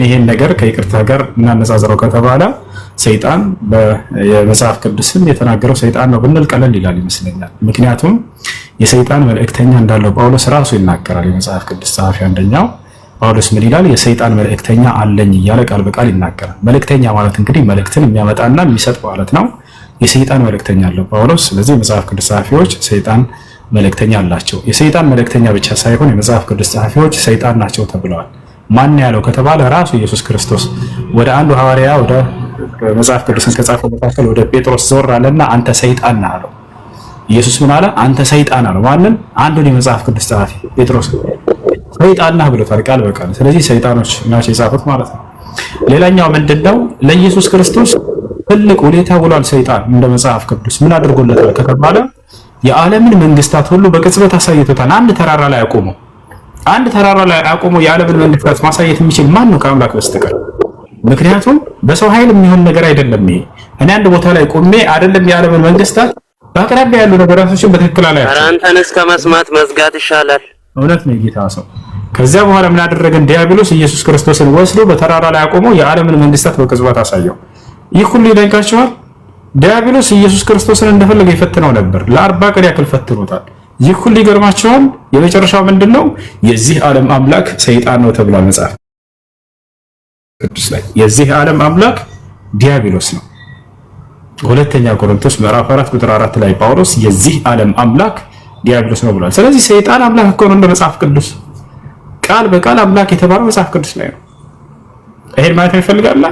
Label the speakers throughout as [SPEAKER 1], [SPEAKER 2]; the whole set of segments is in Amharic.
[SPEAKER 1] ይሄን ነገር ከይቅርታ ጋር እናነጻጽረው ከተባለ ሰይጣን በመጽሐፍ ቅዱስም የተናገረው ሰይጣን ነው ብንል ቀለል ይላል ይመስለኛል። ምክንያቱም የሰይጣን መልእክተኛ እንዳለው ጳውሎስ ራሱ ይናገራል። የመጽሐፍ ቅዱስ ጸሐፊ አንደኛው ጳውሎስ ምን ይላል? የሰይጣን መልእክተኛ አለኝ እያለ ቃል በቃል ይናገራል። መልእክተኛ ማለት እንግዲህ መልእክትን የሚያመጣና የሚሰጥ ማለት ነው። የሰይጣን መልእክተኛ አለው ጳውሎስ። ስለዚህ የመጽሐፍ ቅዱስ ጸሐፊዎች ሰይጣን መልእክተኛ አላቸው። የሰይጣን መልእክተኛ ብቻ ሳይሆን የመጽሐፍ ቅዱስ ጸሐፊዎች ሰይጣን ናቸው ተብለዋል። ማን ያለው ከተባለ ራሱ ኢየሱስ ክርስቶስ ወደ አንዱ ሐዋርያ ወደ መጽሐፍ ቅዱስን ከጻፈው መካከል ወደ ጴጥሮስ ዞር አለና አንተ ሰይጣን ነህ አለው። ኢየሱስ ምን አለ? አንተ ሰይጣን አለው። ማንን? አንዱን የመጽሐፍ ቅዱስ ጸሐፊ ጴጥሮስ ሰይጣን ነህ ብሎታል ቃል በቃል። ስለዚህ ሰይጣኖች ናቸው የጻፉት ማለት ነው። ሌላኛው ምንድነው? ለኢየሱስ ክርስቶስ ትልቅ ውለታ ውሏል ሰይጣን። እንደ መጽሐፍ ቅዱስ ምን አድርጎለታል ከተባለ የዓለምን መንግስታት ሁሉ በቅጽበት አሳይቶታል። አንድ ተራራ ላይ አቆሞ የዓለምን መንግስታት ማሳየት የሚችል ማን ነው ከአምላክ በስተቀር? ምክንያቱም በሰው ኃይል የሚሆን ነገር አይደለም ይሄ። እኔ አንድ ቦታ ላይ ቆሜ አይደለም የዓለምን መንግስታት በአቅራቢያ ያሉ ነገራቶችን በትክክል አላያቸው።
[SPEAKER 2] ኧረ አንተንስ ከመስማት መዝጋት ይሻላል።
[SPEAKER 1] እውነት ነው የጌታ ሰው። ከዚያ በኋላ ምን አደረገን? ዲያብሎስ ኢየሱስ ክርስቶስን ወስዶ በተራራ ላይ አቆሞ የዓለምን መንግስታት በቅጽበት አሳየው። ይህ ሁሉ ይደንቃቸዋል። ዲያብሎስ ኢየሱስ ክርስቶስን እንደፈለገ ይፈትነው ነበር። ለ40 ቀን ያክል ፈትኖታል። ይህ ሁሉ ይገርማቸዋል። የመጨረሻው ምንድነው? የዚህ ዓለም አምላክ ሰይጣን ነው ተብሏል መጽሐፍ ቅዱስ ላይ። የዚህ ዓለም አምላክ ዲያብሎስ ነው። ሁለተኛ ቆሮንቶስ ምዕራፍ 4 ቁጥር 4 ላይ ጳውሎስ የዚህ ዓለም አምላክ ዲያብሎስ ነው ብሏል። ስለዚህ ሰይጣን አምላክ እኮ ነው እንደ መጽሐፍ ቅዱስ ቃል በቃል አምላክ የተባለው መጽሐፍ ቅዱስ ላይ ነው። ይሄን ማለት ይፈልጋል።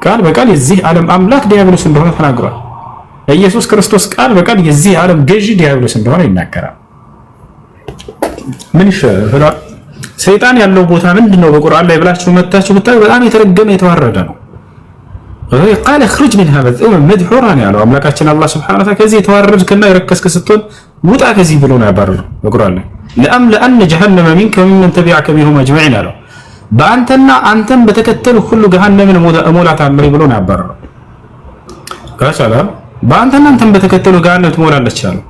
[SPEAKER 1] ቃል በቃል የዚህ ዓለም አምላክ ዲያብሎስ እንደሆነ ተናግሯል። ኢየሱስ ክርስቶስ ቃል በቃል የዚህ ዓለም ገዢ ዲያብሎስ እንደሆነ ይናገራል። ምን ይሻላል? ሰይጣን ያለው ቦታ ምንድነው? በቁርአን ላይ ብላችሁ መታችሁ ብታዩ በጣም የተረገመ የተዋረደ ነው። ቃል اخرج من هذا الامم مدحورا ያለው አምላካችን አላህ Subhanahu Wa Ta'ala ከዚህ የተዋረድክና የረከስክ ስትሆን ውጣ ከዚህ ብሎ ነው ያባረረው በቁርአን ላይ لأن جهنم منك ومن تبعك بهم اجمعين አለው። በአንተና አንተም በተከተሉ ሁሉ ገሃነምን እሞላታለሁ ብሎ ነው ያባረረው። ካቻላ በአንተና አንተም በተከተሉ ገሃነም ትሞላለች አለው።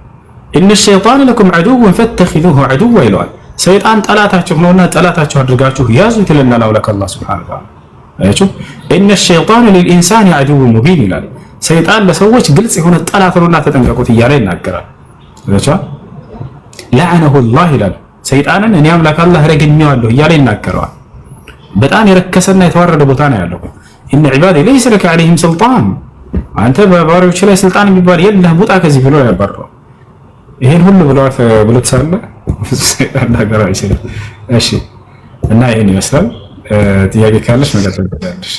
[SPEAKER 1] إن الشيطان لكم عدو فاتخذوه عدوا ይለዋል። ሰይጣን ጠላታችሁ ነውና ጠላታችሁ አድርጋችሁ ያዙት ይለናል አምላክ Subhanahu Wa Ta'ala። አያችሁ ان الشيطان للانسان عدو مبين ይላል። ሰይጣን ለሰዎች ግልጽ የሆነ ጠላት ነውና ተጠንቀቁት እያለ ይናገራል። አያችሁ لعنه الله ይላል። ሰይጣንን እኔ አምላክ አላህ ረግሜዋለሁ እያለ ይናገራል። በጣም የረከሰና የተዋረደ ቦታ ነው ያለው። ان عبادي ليس لك عليهم سلطان አንተ በባሪያዎች ላይ ስልጣን የሚባል የለህም ውጣ ከዚህ ብሎ ያባረረው። ይሄን ሁሉ ብሎ ተሳለ ሰይጣን ነገር አይችልም። እሺ እና ይሄን ይመስላል። ጥያቄ ካለሽ መቀጠል ትችላለሽ።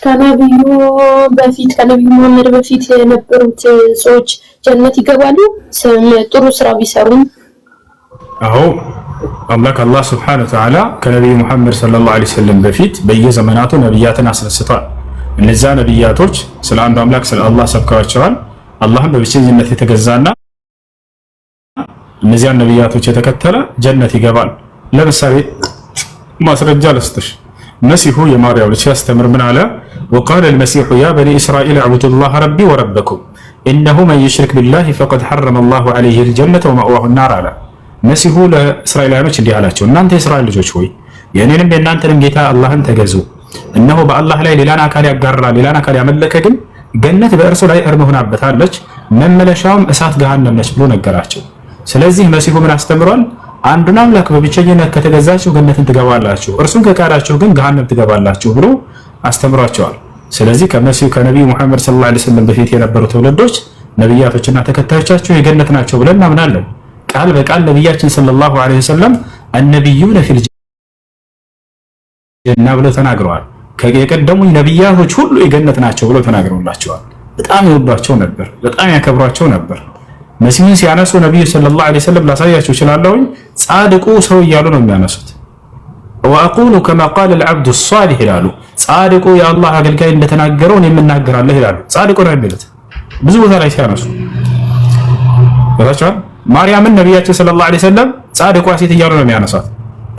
[SPEAKER 3] ከነብዩ መሐመድ በፊት የነበሩት ሰዎች ጀነት ይገባሉ ጥሩ ስራ ቢሰሩ?
[SPEAKER 1] አዎ አምላክ Subhanahu Wa Ta'ala ከነብዩ መሐመድ ሰለላሁ ዐለይሂ ወሰለም በፊት በየዘመናቱ ነብያትን አስነስቷል። እነዛ ነብያቶች ስለ አንዱ አምላክ ስለ አላህ ሰብከዋቸዋል። አላህም በብቸኝነት የተገዛና እነዚያን ነብያቶች የተከተለ ጀነት ይገባል። ለምሳሌ ማስረጃ ልስጥሽ። መሲሁ የማርያም ልጅ ሲያስተምር ምን አለ? وقال المسيح يا بني إسرائيل اعبدوا الله ربي وربكم إنه من يشرك بالله فقد حرم الله عليه الجنة ومأواه النار አለ። መሲሁ ለእስራኤላውያኖች እንዲህ አላቸው፣ እናንተ የእስራኤል ልጆች ሆይ የእኔንም የእናንተንም ጌታ አላህን ተገዙ። እነሆ በአላህ ላይ ሌላን አካል ያጋራ ሌላን አካል ያመለከ ግን ገነት በእርሱ ላይ እርም ሆናበታለች፣ መመለሻውም እሳት ገሃነም ነች ብሎ ነገራቸው። ስለዚህ መሲሁ ምን አስተምሯል? አንዱን አምላክ በብቸኝነት ከተገዛችሁ ገነትን ትገባላችሁ፣ እርሱን ከካዳችሁ ግን ገሃነም ትገባላችሁ ብሎ አስተምሯቸዋል። ስለዚህ ከመሲሁ ከነብዩ መሐመድ ሰለላሁ ዐለይሂ ወሰለም በፊት የነበሩ ትውልዶች ነብያቶችና ተከታዮቻቸው የገነት ናቸው ብለን እናምናለን። ቃል በቃል ነብያችን ሰለላሁ ዐለይሂ ወሰለም النبيون في الجنة ብለው ተናግረዋል። ከየቀደሙ ነብያቶች ሁሉ የገነት ናቸው ብለው ተናግረውላቸዋል። በጣም ይወዷቸው ነበር፣ በጣም ያከብሯቸው ነበር። መሲሁን ሲያነሱ ነብዩ ሰለላሁ ዐለይሂ ወሰለም ላሳያችሁ እችላለሁ። ጻድቁ ሰው እያሉ ነው የሚያነሱት። وأقول كما قال العبد الصالح ይላሉ። ጻድቁ የአላህ አገልጋይ እንደተናገረው ነው የምናገራለሁ ይላሉ። ጻድቁ ነው የሚሉት ብዙ ቦታ ላይ ሲያነሱ ወራቻል። ማርያምን ነብያችን ሰለላሁ ዐለይሂ ወሰለም ጻድቋ ሴት እያሉ ነው የሚያነሷት።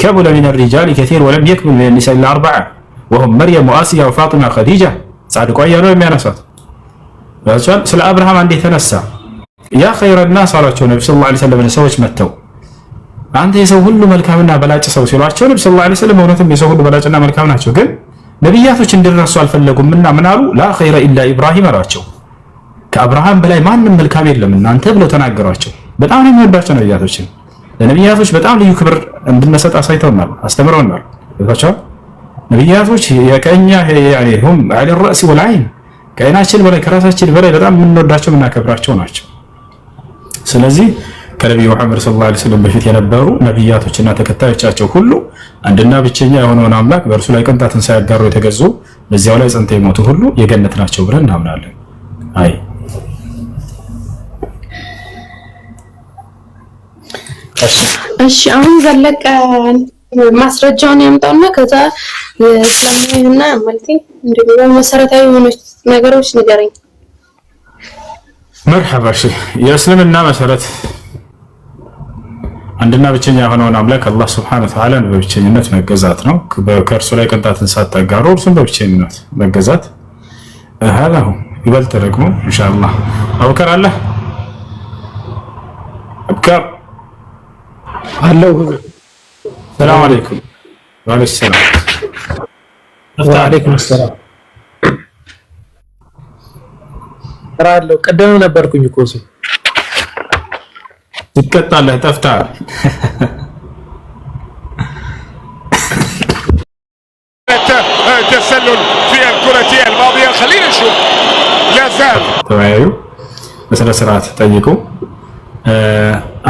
[SPEAKER 1] كبل من الرجال كثير ولم يكمل من النساء إلا 4 وهم مريم وآسيا وفاطمة وخديجة ጻድቋ እያሉ ነው የሚያነሷት። ወራቻል። ስለ አብርሃም አንዴ ተነሳ ያ خير الناس አሏቸው ነብዩ ሰለላሁ ዐለይሂ ወሰለም ሰዎች መተው አንተ የሰው ሁሉ መልካምና በላጭ ሰው ሲሏቸው ነብዩ ሰለላሁ ዐለይሂ ወሰለም እውነትም የሰው ሁሉ በላጭና መልካም ናቸው። ግን ነብያቶች እንዲረሱ አልፈለጉምና ምን አሉ? ላ ኸይረ ኢላ ኢብራሂም አሏቸው። ከአብርሃም በላይ ማንም መልካም የለም እናንተ ብለው ተናገሯቸው። በጣም ነው የሚወዷቸው ነብያቶችን። ለነብያቶች በጣም ልዩ ክብር እንድንሰጥ አሳይተውናል፣ አስተምረውናል። ታቻው ነብያቶች የቀኛ ያኔ هم على الراس والعين ከአይናችን በላይ ከራሳችን በላይ በጣም የምንወዳቸው የምናከብራቸው ናቸው። ስለዚህ ከነብዩ መሐመድ ሰለላሁ ዐለይሂ ወሰለም በፊት የነበሩ ነብያቶችና ተከታዮቻቸው ሁሉ አንድና ብቸኛ የሆነውን አምላክ በእርሱ ላይ ቅንጣትን ሳያጋሩ የተገዙ በዚያው ላይ ጸንተው የሞቱ ሁሉ የገነት ናቸው ብለን እናምናለን። አይ
[SPEAKER 3] እሺ አሁን ዘለቀ ማስረጃውን ያምጣውና ከዛ የእስላምና ማለት እንደው መሰረታዊ የሆኑ ነገሮች ንገረኝ።
[SPEAKER 1] مرحبا شيخ የእስልምና መሰረት አንድና ብቸኛ የሆነውን አምላክ አላህ Subhanahu Wa Ta'ala በብቸኝነት መገዛት ነው። ከእርሱ ላይ ቅንጣትን ሳታጋሩ እርሱን በብቸኝነት መገዛት هذا هو ይበልጥ ደግሞ ኢንሻአላህ አቡከር አለ አቡከር
[SPEAKER 4] አለው
[SPEAKER 1] ሰላም አለይኩም ወአለይኩም ሰላም
[SPEAKER 4] ወአለይኩም ሰላም ራለው ቀደም ነበርኩኝ እኮ እሱ
[SPEAKER 1] ይቀጣለህ ጠፍተሃል
[SPEAKER 5] تسلل في الكرة الماضية خلينا نشوف لا زال
[SPEAKER 1] ተወያዩ በስነ ስርዓት ጠይቁ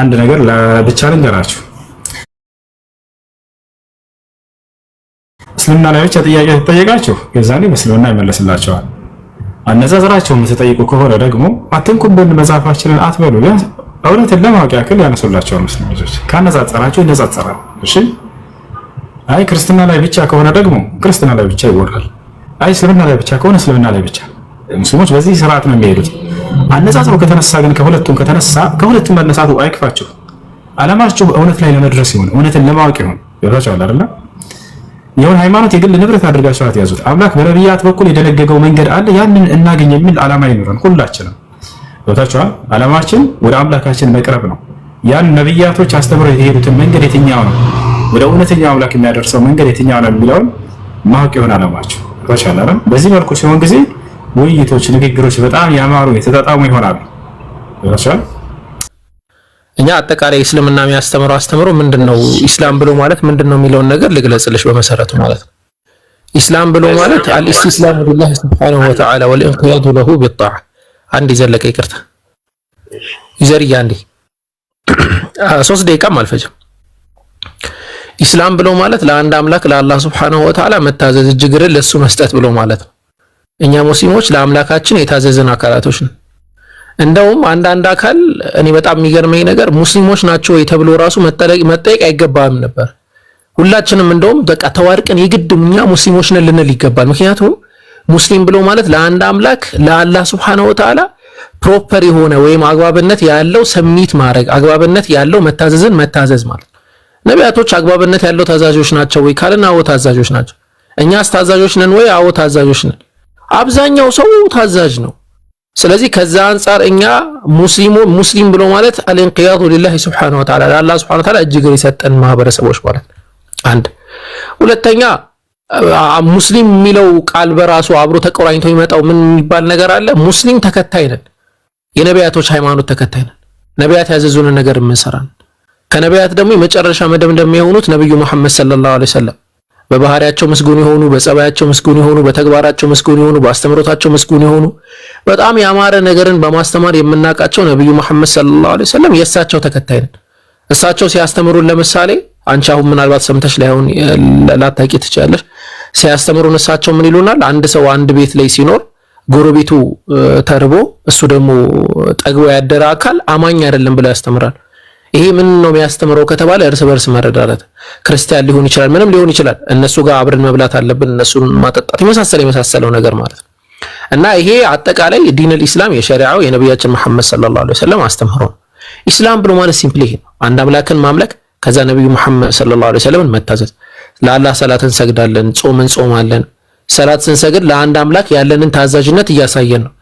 [SPEAKER 1] አንድ ነገር ለብቻ ልንገራችሁ እስልምና ላይ ብቻ ጥያቄ ተጠየቃችሁ የዛኔ እስልምና ይመለስላችኋል አነዛዝራችሁ የምትጠይቁ ከሆነ ደግሞ አትንኩብን መጽሐፋችንን አትበሉ እውነትን ለማወቅ ያክል ያነሱላችኋል ሙስሊሞች ካነጻጸራችሁ ይነጻጸራል እሺ አይ ክርስትና ላይ ብቻ ከሆነ ደግሞ ክርስትና ላይ ብቻ ይወራል አይ እስልምና ላይ ብቻ ከሆነ እስልምና ላይ ብቻ ሙስሊሞች በዚህ ስርዓት ነው የሚሄዱት አነጻጽሩ ከተነሳ ግን ከሁለቱም መነሳቱ አይክፋችሁ አላማችሁ እውነት ላይ ለመድረስ ይሁን እውነትን ለማወቅ ይሁን ይወራቻል አይደል የሆነ ሃይማኖት የግል ንብረት አድርጋችሁ አትያዙት አምላክ በነብያት በኩል የደነገገው መንገድ አለ ያንን እናገኝ የሚል ዓላማ ይኖረን ሁላችንም ወታችኋል ዓላማችን ወደ አምላካችን መቅረብ ነው ያን ነብያቶች አስተምረው የሄዱትን መንገድ የትኛው ነው ወደ እውነተኛው አምላክ የሚያደርሰው መንገድ የትኛው ነው የሚለውን ማወቅ ይሆን ዓላማችሁ ወታችኋል አይደል በዚህ መልኩ ሲሆን ጊዜ ውይይቶች ንግግሮች በጣም ያማሩ የተጣጣሙ ይሆናሉ ወታችኋል
[SPEAKER 4] እኛ አጠቃላይ እስልምና የሚያስተምረው አስተምሮ ምንድነው ኢስላም ብሎ ማለት ምንድነው የሚለውን ነገር ልግለጽልሽ በመሰረቱ ማለት ነው ኢስላም ብሎ ማለት አልኢስቲስላሙ ሊላህ ሱብሓነሁ ወተዓላ ወልኢንቂያዱ ለሁ ቢጣዓ አንድ ዘለቀ ይቅርታ ይዘርያ አንዴ 3 ደቂቃም አልፈጀም ኢስላም ብሎ ማለት ለአንድ አምላክ ለአላህ ሱብሓነሁ ወተዓላ መታዘዝ እጅግርን ለሱ መስጠት ብሎ ማለት ነው እኛ ሙስሊሞች ለአምላካችን የታዘዝን አካላቶች ነን እንደውም አንድ አካል እኔ በጣም የሚገርመኝ ነገር ሙስሊሞች ናቸው ወይ ተብሎ ራሱ መጠየቅ አይገባም ነበር ሁላችንም እንደውም በቃ ተዋርቀን የግድምኛ ሙስሊሞች ነን ልንል ይገባል ምክንያቱም ሙስሊም ብሎ ማለት ለአንድ አምላክ ለአላህ Subhanahu Wa Ta'ala ፕሮፐር የሆነ ወይም አግባብነት ያለው ሰሚት ማድረግ አግባብነት ያለው መታዘዝን መታዘዝ ማለት ነቢያቶች አግባብነት ያለው ታዛዦች ናቸው ወይ ካልና አዎ ታዛዦች ናቸው እኛስ ታዛዦች ነን ወይ አዎ ታዛዦች ነን አብዛኛው ሰው ታዛዥ ነው ስለዚህ ከዛ አንፃር እኛ ሙስሊም ብሎ ማለት አልኢንቂያዱ ሊላህ Subhanahu Wa Ta'ala ለአላህ Subhanahu Wa Ta'ala እጅግ የሰጠን ማህበረሰቦች ማለት አንድ ሁለተኛ ሙስሊም የሚለው ቃል በራሱ አብሮ ተቆራኝቶ ይመጣው ምን የሚባል ነገር አለ ሙስሊም ተከታይ ነን የነቢያቶች ሃይማኖት ተከታይ ነን ነቢያት ያዘዙንን ነገር እንሰራን ከነቢያት ደግሞ የመጨረሻ መደምደሚያ የሆኑት ነብዩ መሐመድ ሰለላሁ ዐለይሂ ወሰለም በባህሪያቸው መስጉን የሆኑ በጸባያቸው መስጉን የሆኑ በተግባራቸው መስጉን የሆኑ በአስተምሮታቸው መስጉን የሆኑ በጣም ያማረ ነገርን በማስተማር የምናቃቸው ነብዩ መሐመድ ሰለላሁ ዐለይሂ ወሰለም የእሳቸው ተከታይ ነን እሳቸው ሲያስተምሩን ለምሳሌ አንቺ አሁን ምናልባት ሰምተሽ ላይሆን ላታቂ ትችያለሽ ሲያስተምሩን እሳቸው ምን ይሉናል አንድ ሰው አንድ ቤት ላይ ሲኖር ጎረቤቱ ተርቦ እሱ ደግሞ ጠግቦ ያደረ አካል አማኝ አይደለም ብለው ያስተምራል ይሄ ምን ነው የሚያስተምረው ከተባለ እርስ በርስ መረዳዳት ክርስቲያን ሊሆን ይችላል ምንም ሊሆን ይችላል እነሱ ጋር አብረን መብላት አለብን እነሱን ማጠጣት የመሳሰለው ነገር ማለት ነው እና ይሄ አጠቃላይ ዲን አልኢስላም የሸሪዓው የነብያችን መሐመድ ሰለላሁ ዐለይሂ ወሰለም አስተምሮ ኢስላም ብሎ ማለት ሲምፕሊ ይሄ ነው አንድ አምላክን ማምለክ ከዛ ነብዩ መሐመድ ሰለላሁ ዐለይሂ ወሰለም መታዘዝ ለአላህ ሰላትን ሰግዳለን ጾምን ጾማለን ሰላት ስንሰግድ ለአንድ አምላክ ያለንን ታዛዥነት እያሳየን ነው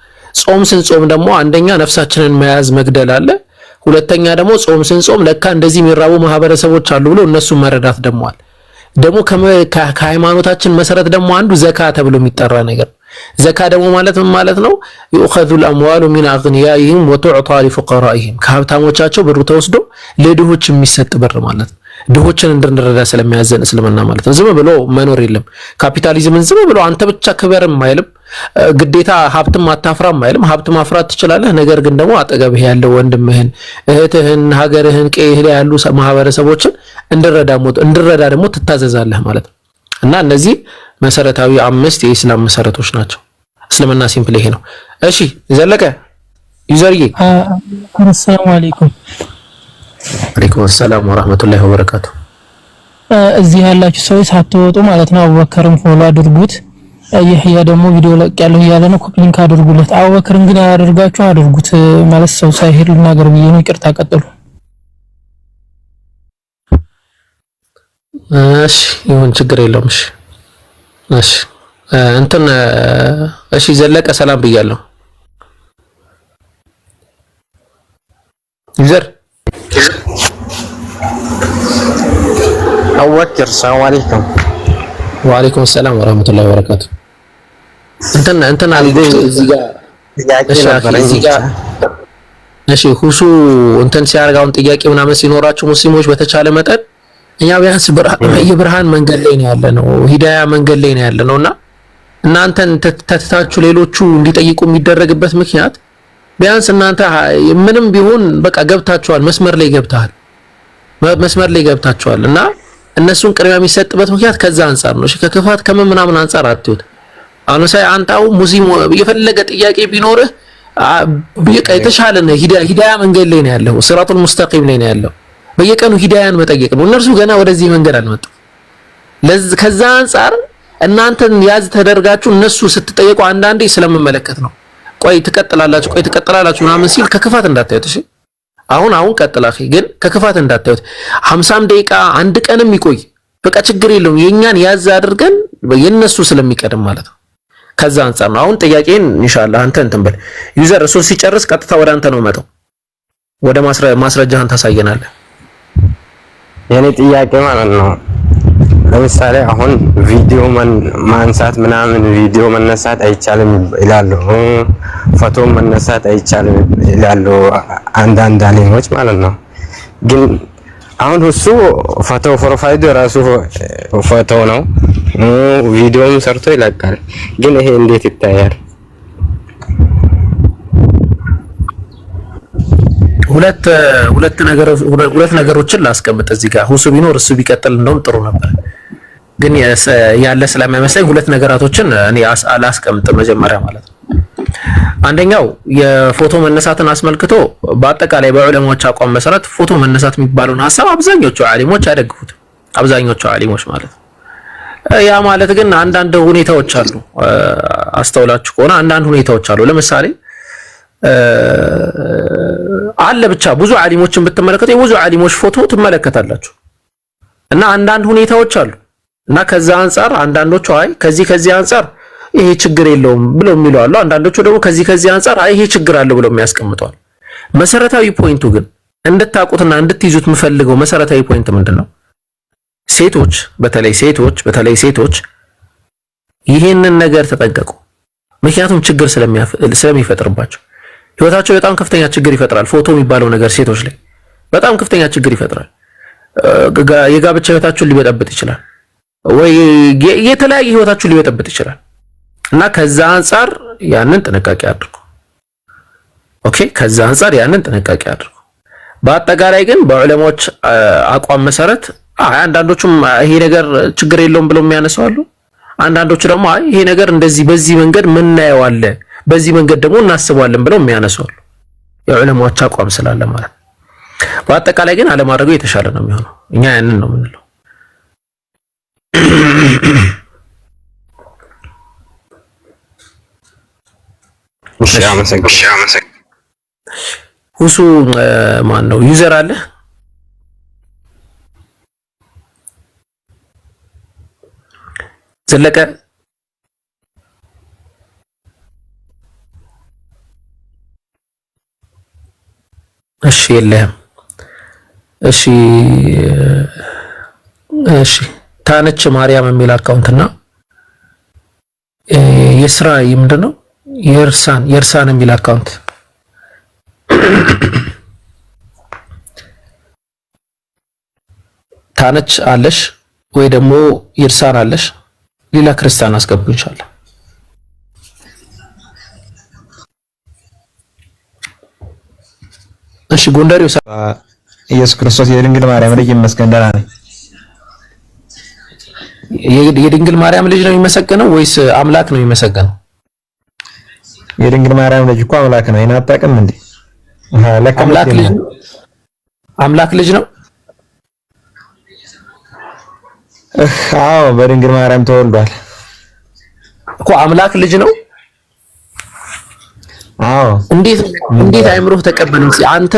[SPEAKER 4] ጾም ስንጾም ደግሞ አንደኛ ነፍሳችንን መያዝ መግደል አለ ሁለተኛ ደግሞ ጾም ስንጾም ለካ እንደዚህ የሚራቡ ማህበረሰቦች አሉ ብሎ እነሱን መረዳት ደሞዋል። ደግሞ ከሃይማኖታችን መሰረት ደግሞ አንዱ ዘካ ተብሎ የሚጠራ ነገር ዘካ ደግሞ ማለት ነው يؤخذ الاموال من اغنيائهم وتعطى لفقرائهم ከሀብታሞቻቸው ብሩ ተወስዶ ለድሆች የሚሰጥ ብር ማለት ነው። ድሆችን እንድንረዳ ስለሚያዘን እስልምና ማለት ነው። ዝም ብሎ መኖር የለም። ካፒታሊዝምን ዝም ብሎ አንተ ብቻ ክበርም አይልም፣ ግዴታ ሀብትም አታፍራም አይልም። ሀብት ማፍራት ትችላለህ፣ ነገር ግን ደግሞ አጠገብህ ያለው ወንድምህን፣ እህትህን፣ ሀገርህን፣ ቀይህ ላይ ያሉ ማህበረሰቦችን እንድረዳ ደግሞ ትታዘዛለህ ማለት ነው። እና እነዚህ መሰረታዊ 5 የኢስላም መሰረቶች ናቸው። እስልምና ሲምፕል ይሄ ነው። እሺ ዘለቀ ዩዘርዬ
[SPEAKER 6] አሰላሙ አለይኩም።
[SPEAKER 4] ወአለይኩም ሰላም ወራህመቱላሂ ወበረካቱ።
[SPEAKER 6] እዚህ ያላችሁ ሰዎች ሳትወጡ ማለት ነው አቡበከርን ፎሎ አድርጉት። ይህያ ደግሞ ቪዲዮ ለቅ ያለው እያለ ነው፣ ኮፒ ሊንክ አድርጉለት። አቡበከርን ግን ያደርጋችሁ አድርጉት ማለት ሰው ሳይሄድ ልናገር ብዬ ነው። ይቅርታ ቀጥሉ።
[SPEAKER 4] እሺ ይሁን ችግር የለውም። እሺ እንትን እሺ ዘለቀ ሰላም ብያለሁ። ዩዘር
[SPEAKER 2] አወክር ሰላም አለይኩም።
[SPEAKER 4] ወአለይኩም ሰላም ወራህመቱላሂ ወበረካቱ። እንትን አልኩ እዚህ ጋር እሺ ሁሱ እንትን ሲያርጋውን ጥያቄ ምናምን ሲኖራችሁ ሙስሊሞች በተቻለ መጠን እኛ ቢያንስ የብርሃን መንገድ ላይ ነው ያለነው፣ ሂዳያ መንገድ ላይ ነው ያለነውና እናንተን ተትታችሁ ሌሎቹ እንዲጠይቁ የሚደረግበት ምክንያት ቢያንስ እናንተ ምንም ቢሆን በቃ ገብታችኋል፣ መስመር ላይ ገብታችኋል እና እነሱን ቅድሚያ የሚሰጥበት ምክንያት ከዛ አንፃር ነው። እሺ ከክፋት ከምናምን አንፃር አትዩት። አሁን ሳይ አንታው ሙስሊም የፈለገ ጥያቄ ቢኖርህ በቃ የተሻለ ነው ሂዳያ መንገድ ላይ ነው ያለው፣ ሲራጡል ሙስተቂም ላይ ነው ያለው። በየቀኑ ሂዳያን መጠየቅ ነው። እነርሱ ገና ወደዚህ መንገድ አልመጡም። ከዛ አንፃር እናንተን ያዝ ተደርጋችሁ እነሱ ስትጠየቁ አንዳንዴ ስለምመለከት ነው። ቆይ ትቀጥላላችሁ ምናምን ሲል ከክፋት እንዳታዩት። እሺ አሁን ቀጥላ ግን ከክፋት እንዳታዩት። 50 ደቂቃ አንድ ቀንም ይቆይ በቃ ችግር የለውም። የኛን ያዝ አድርገን የነሱ ስለሚቀድም ማለት ነው። ከዛ አንፃር ነው። አሁን ጥያቄን ኢንሻአላህ አንተ እንትን በል ዩዘር እሱ ሲጨርስ ቀጥታ ወደ አንተ ነው መጣው። ወደ ማስረጃህን ታሳየናለህ።
[SPEAKER 2] የኔ ጥያቄ ማለት ነው ለምሳሌ አሁን ቪዲዮ ማንሳት ምናምን ቪዲዮ መነሳት አይቻልም ይላሉ፣ ፎቶ መነሳት አይቻልም ይላሉ አንዳንድ አሊሞች ማለት ነው። ግን አሁን እሱ ፎቶ ፕሮፋይሉ ራሱ ፎቶ ነው፣ ቪዲዮም ሰርቶ ይለቃል። ግን ይሄ እንዴት ይታያል?
[SPEAKER 4] ሁለት ነገሮችን ላስቀምጥ እዚህ ጋር። ሁሱ ቢኖር እሱ ቢቀጥል እንደውም ጥሩ ነበር፣ ግን ያለ ስለማይመስለኝ ሁለት ነገራቶችን እኔ ላስቀምጥ መጀመሪያ ማለት ነው። አንደኛው የፎቶ መነሳትን አስመልክቶ በአጠቃላይ በዑለማዎች አቋም መሰረት ፎቶ መነሳት የሚባለውን ሐሳብ አብዛኞቹ ዓሊሞች ያደግፉት፣ አብዛኞቹ ዓሊሞች ማለት ነው። ያ ማለት ግን አንዳንድ ሁኔታዎች አሉ፣ አስተውላችሁ ከሆነ አንዳንድ ሁኔታዎች አሉ። ለምሳሌ አለ ብቻ ብዙ ዓሊሞችን ብትመለከቱ የብዙ ዓሊሞች ፎቶ ትመለከታላችሁ እና አንዳንድ ሁኔታዎች አሉ እና ከዛ አንፃር አንዳንዶቹ አይ ከዚህ አንፃር ይሄ ችግር የለውም ብለው የሚሉ አሉ። አንዳንዶቹ ደግሞ ከዚህ አንፃር አይ ይሄ ችግር አለው ብለው የሚያስቀምጧል። መሰረታዊ ፖይንቱ ግን እንድታቁትና እንድትይዙት የምፈልገው መሰረታዊ ፖይንት ምንድነው? ሴቶች በተለይ ሴቶች ይሄንን ነገር ተጠንቀቁ። ምክንያቱም ችግር ስለሚፈጥርባቸው ህይወታቸው በጣም ከፍተኛ ችግር ይፈጥራል። ፎቶ የሚባለው ነገር ሴቶች ላይ በጣም ከፍተኛ ችግር ይፈጥራል። የጋብቻ ህይወታቸውን ሊበጠብጥ ይችላል ወይ የተለያየ ህይወታቸውን ሊበጠብጥ ይችላል እና ከዛ አንፃር ያንን ጥንቃቄ አድርጉ። ኦኬ፣ ከዛ አንፃር ያንን ጥንቃቄ አድርጉ። በአጠቃላይ ግን በዑለማዎች አቋም መሰረት አንዳንዶቹም ይሄ ነገር ችግር የለውም ብለው የሚያነሳው አሉ። አንዳንዶቹ ደግሞ ይሄ ነገር እንደዚህ በዚህ መንገድ ምናየው አለ፣ በዚህ መንገድ ደግሞ እናስበዋለን ብለው የሚያነሳው አሉ። የዑለማዎች አቋም ስላለ ማለት በአጠቃላይ ግን አለማድረጉ የተሻለ ነው የሚሆነው። እኛ ያንን ነው የምንለው። ሁሱ ማን ነው? ዩዘር አለ ዘለቀ እሺ የለህም። እሺ እሺ ታነች ማርያም የሚል አካውንትና የስራ ምንድነው የእርሳን የሚል አካውንት ታነች አለሽ ወይ ደግሞ የእርሳን አለሽ? ሌላ ክርስቲያን አስገቡ ኢንሻአላህ። እሺ ጎንደሬው
[SPEAKER 7] ኢየሱስ ክርስቶስ የድንግል ማርያም ልጅ ይመስገን ደህና ነኝ።
[SPEAKER 4] የድንግል ማርያም ልጅ ነው የሚመሰገነው ወይስ አምላክ ነው የሚመሰገነው?
[SPEAKER 7] የድንግል ማርያም ልጅ እኮ አምላክ ነው። ይሄን አታውቅም እንዴ?
[SPEAKER 4] አምላክ ልጅ ነው።
[SPEAKER 7] አዎ በድንግል ማርያም ተወልዷል
[SPEAKER 4] እኮ አምላክ ልጅ ነው።
[SPEAKER 7] አዎ
[SPEAKER 4] እንዴት አይምሮህ ተቀበልን? አንተ